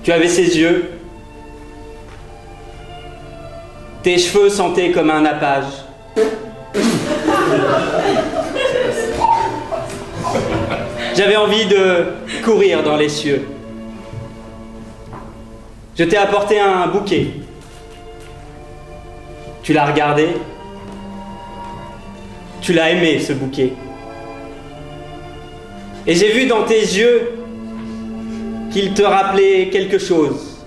Tu avais ses yeux. Tes cheveux sentaient comme un nappage. J'avais envie de courir dans les cieux. Je t'ai apporté un bouquet. Tu l'as regardé. Tu l'as aimé, ce bouquet. Et j'ai vu dans tes yeux qu'il te rappelait quelque chose.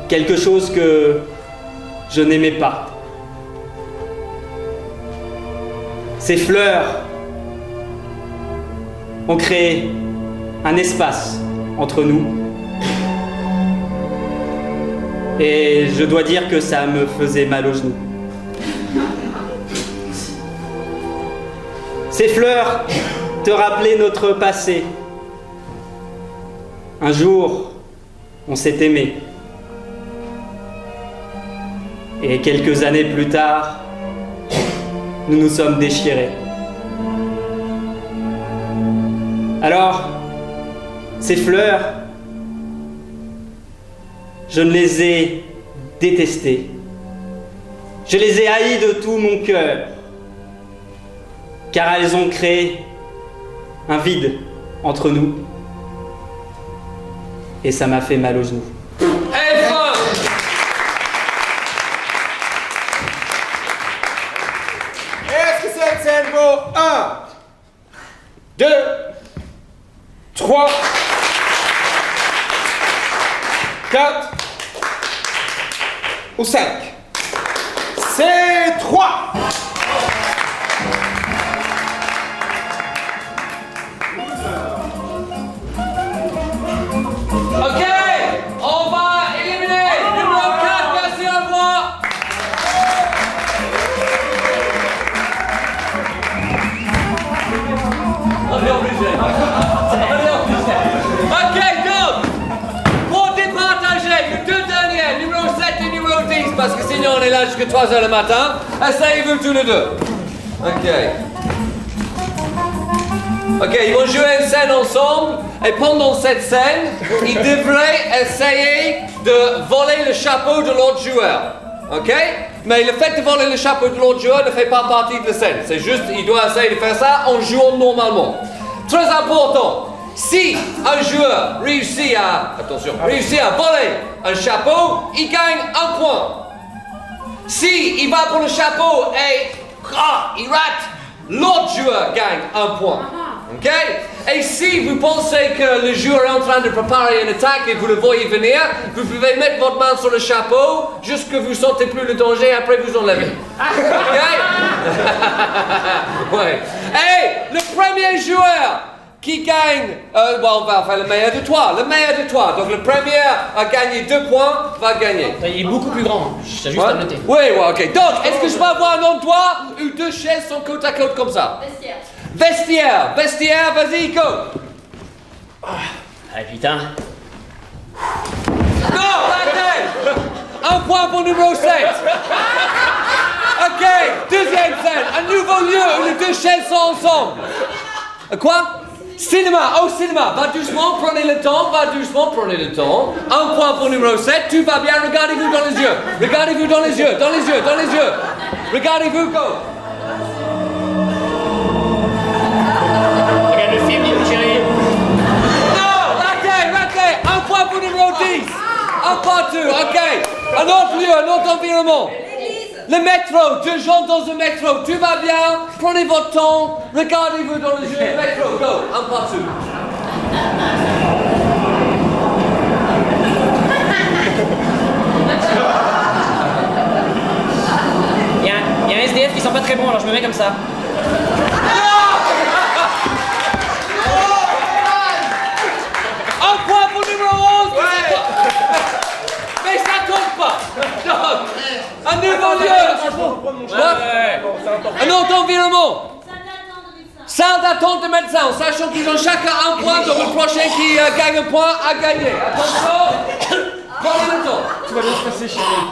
Quelque chose que je n'aimais pas. Ces fleurs ont créé un espace entre nous. Et je dois dire que ça me faisait mal aux genoux. Ces fleurs te rappelaient notre passé. Un jour, on s'est aimé. Et quelques années plus tard, nous nous sommes déchirés. Alors, ces fleurs, je ne les ai détestées. Je les ai haïes de tout mon cœur, car elles ont créé un vide entre nous. Et ça m'a fait mal aux genoux. Est-ce que cette scène vaut 1, 2, 3, 4 ou 5? C'est 3. Ok, on va éliminer numéro 4, merci à moi. On est obligé. Ok, donc, pour départager les deux derniers, numéro 7 et numéro 10, parce que sinon on est là jusqu'à 3h le matin, essayez-vous tous les deux. Ok. Ok, ils vont jouer une scène ensemble et pendant cette scène, ils devraient essayer de voler le chapeau de l'autre joueur. Ok? Mais le fait de voler le chapeau de l'autre joueur ne fait pas partie de la scène. C'est juste, il doit essayer de faire ça en jouant normalement. Très important, si un joueur réussit à voler un chapeau, il gagne un point. Si il va pour le chapeau et il rate, l'autre joueur gagne un point. Ok? Et si vous pensez que le joueur est en train de préparer une attaque et vous le voyez venir, vous pouvez mettre votre main sur le chapeau jusqu'à ce que vous sentez plus le danger et après vous enlevez. Ok? Ouais. Et le premier joueur qui gagne, on va faire le meilleur de toi. Le meilleur de toi. Donc le premier à gagner 2 points va gagner. Il est beaucoup plus grand. J'ai juste à le noter. Oui, ok. Donc, est-ce que je peux avoir un endroit où 2 chaises sont côte à côte comme ça? Vestiaire. Vestiaire, vas-y, go. Ah putain. Non, arrêtez. Un point pour numéro 7. Ok, deuxième scène. Un nouveau lieu où les 2 chaises sont ensemble. Quoi? Cinéma, cinéma. Va doucement, prenez le temps, Un point pour numéro 7. Tu vas bien, regardez-vous dans les yeux. Regardez-vous dans les yeux. Regardez-vous, go. Regarde le film, mon chéri. Non, ratez. Un point pour numéro 10. Un partout, ok. Un autre lieu, un autre environnement. Le métro, 2 gens dans un métro. Tu vas bien, prenez votre temps, regardez-vous dans les yeux. Le métro, go. Un partout. Il y a un SDF qui sent pas très bon, alors je me mets comme ça. Un point pour numéro 11. Mais ça compte pas. Non. Un nul bon Dieu. Un autre environnement. Salle d'attente de médecins, en sachant qu'ils ont chacun un point, donc le prochain qui gagne un point a gagné. Attention. Prenez le temps. Tout va bien se passer, chérie.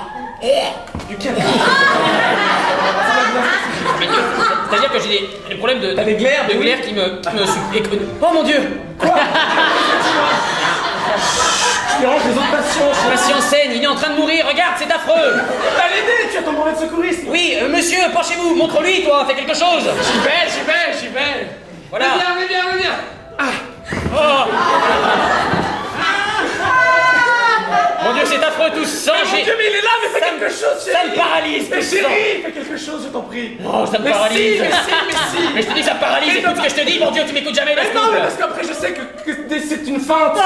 Du calme. C'est-à-dire que j'ai des problèmes de glaire qui me oh mon Dieu. Tu déranges les autres patients. Patient saigne, il est en train de mourir, regarde, c'est affreux. T'as l'aider, tu as ton brevet de secouriste. Oui, monsieur, penchez-vous, montre-lui, toi, fais quelque chose. J'y vais. Voilà. Viens. Oh. Mon Dieu, c'est affreux tout ça. Mon Dieu, mais il est là, mais fais quelque chose, chérie. Ça me paralyse. Mais tout ça. chérie, fais quelque chose, je t'en prie. Oh, ça me Mais paralyse. si. Mais je te dis, ça me paralyse. Mais Écoute non, ce que je te dis, mon Dieu, tu m'écoutes jamais. Mais laisse non, tout. mais parce qu'après, je sais que c'est une feinte.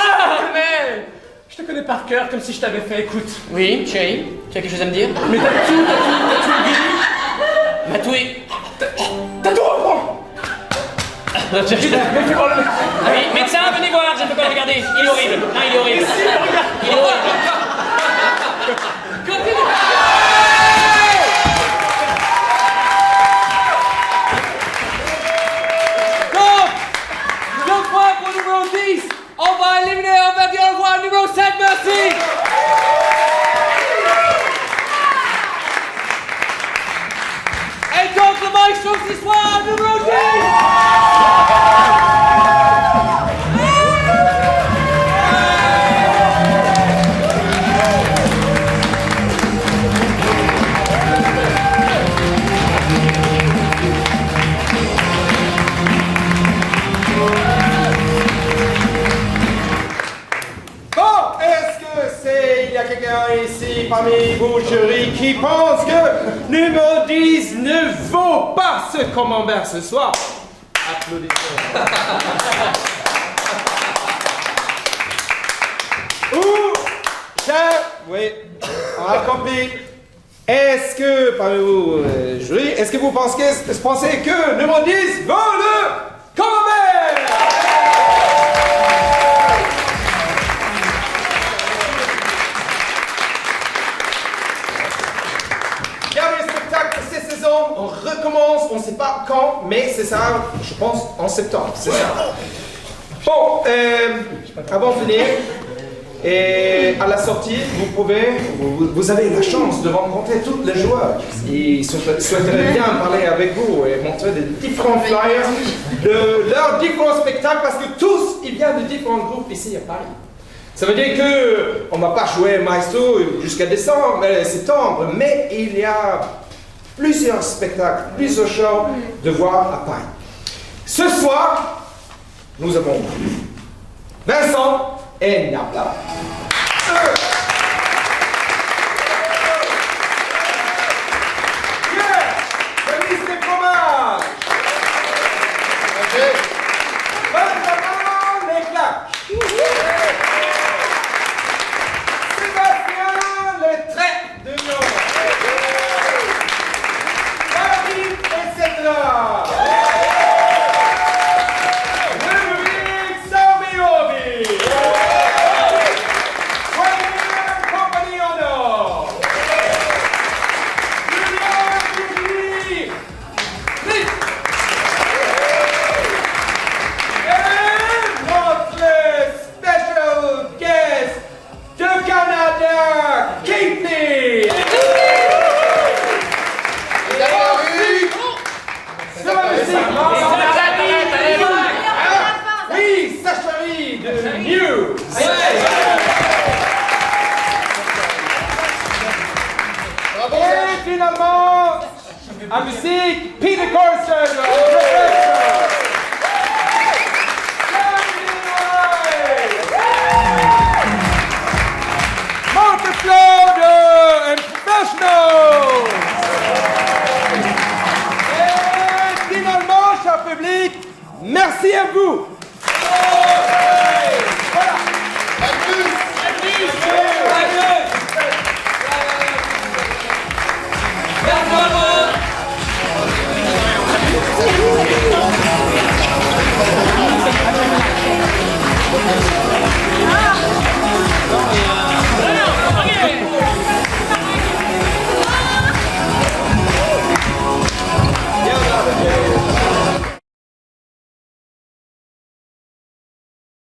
Mais je te connais par cœur, comme si je t'avais fait. Écoute. Oui, chérie, tu as quelque chose à me dire? Mais t'as tout guéri. Bah, tout est... T'as tout reprends. Ah oui, médecin, venez voir, je ne peux pas le regarder. Il est horrible. Non, il est horrible. Il est horrible. Donc, 2 points pour numéro 10. On va éliminer, on va dire au revoir au numéro 7, merci. Et donc, le maestro ce soir, numéro 10. Il y a quelqu'un ici parmi vous, jury, qui pense que numéro 10 ne vaut pas ce camembert ce soir? Applaudissez. Ou, oui, on a compris. Est-ce que, parmi vous, jury, est-ce que vous pensez que numéro 10 vaut le camembert? On recommence, on ne sait pas quand, mais c'est ça, je pense, en septembre, c'est ça. Bon, avant de finir, et à la sortie, vous avez la chance de rencontrer tous les joueurs. Ils souhaiteraient bien parler avec vous et montrer des différents flyers de leurs différents spectacles, parce que tous, ils viennent de différents groupes ici à Paris. Ça veut dire qu'on ne va pas jouer Maestro jusqu'à septembre, mais il y a plusieurs spectacles, plusieurs shows de voir à Paris. Ce soir, nous avons Vincent et Nabla. Remise des fromages. Benjamin l'éclat. Sébastien les traits de Lyon. Etc. Ludovic Samiobi. Soigneur Compagnie en or. Julien Dupuis. Et notre special guest de Canada, Katie. Oui, Sacharie de News. Et finalement, à musique, Peter Corson. Marcus Lauder and Professional. Et finalement, cher public, merci à vous.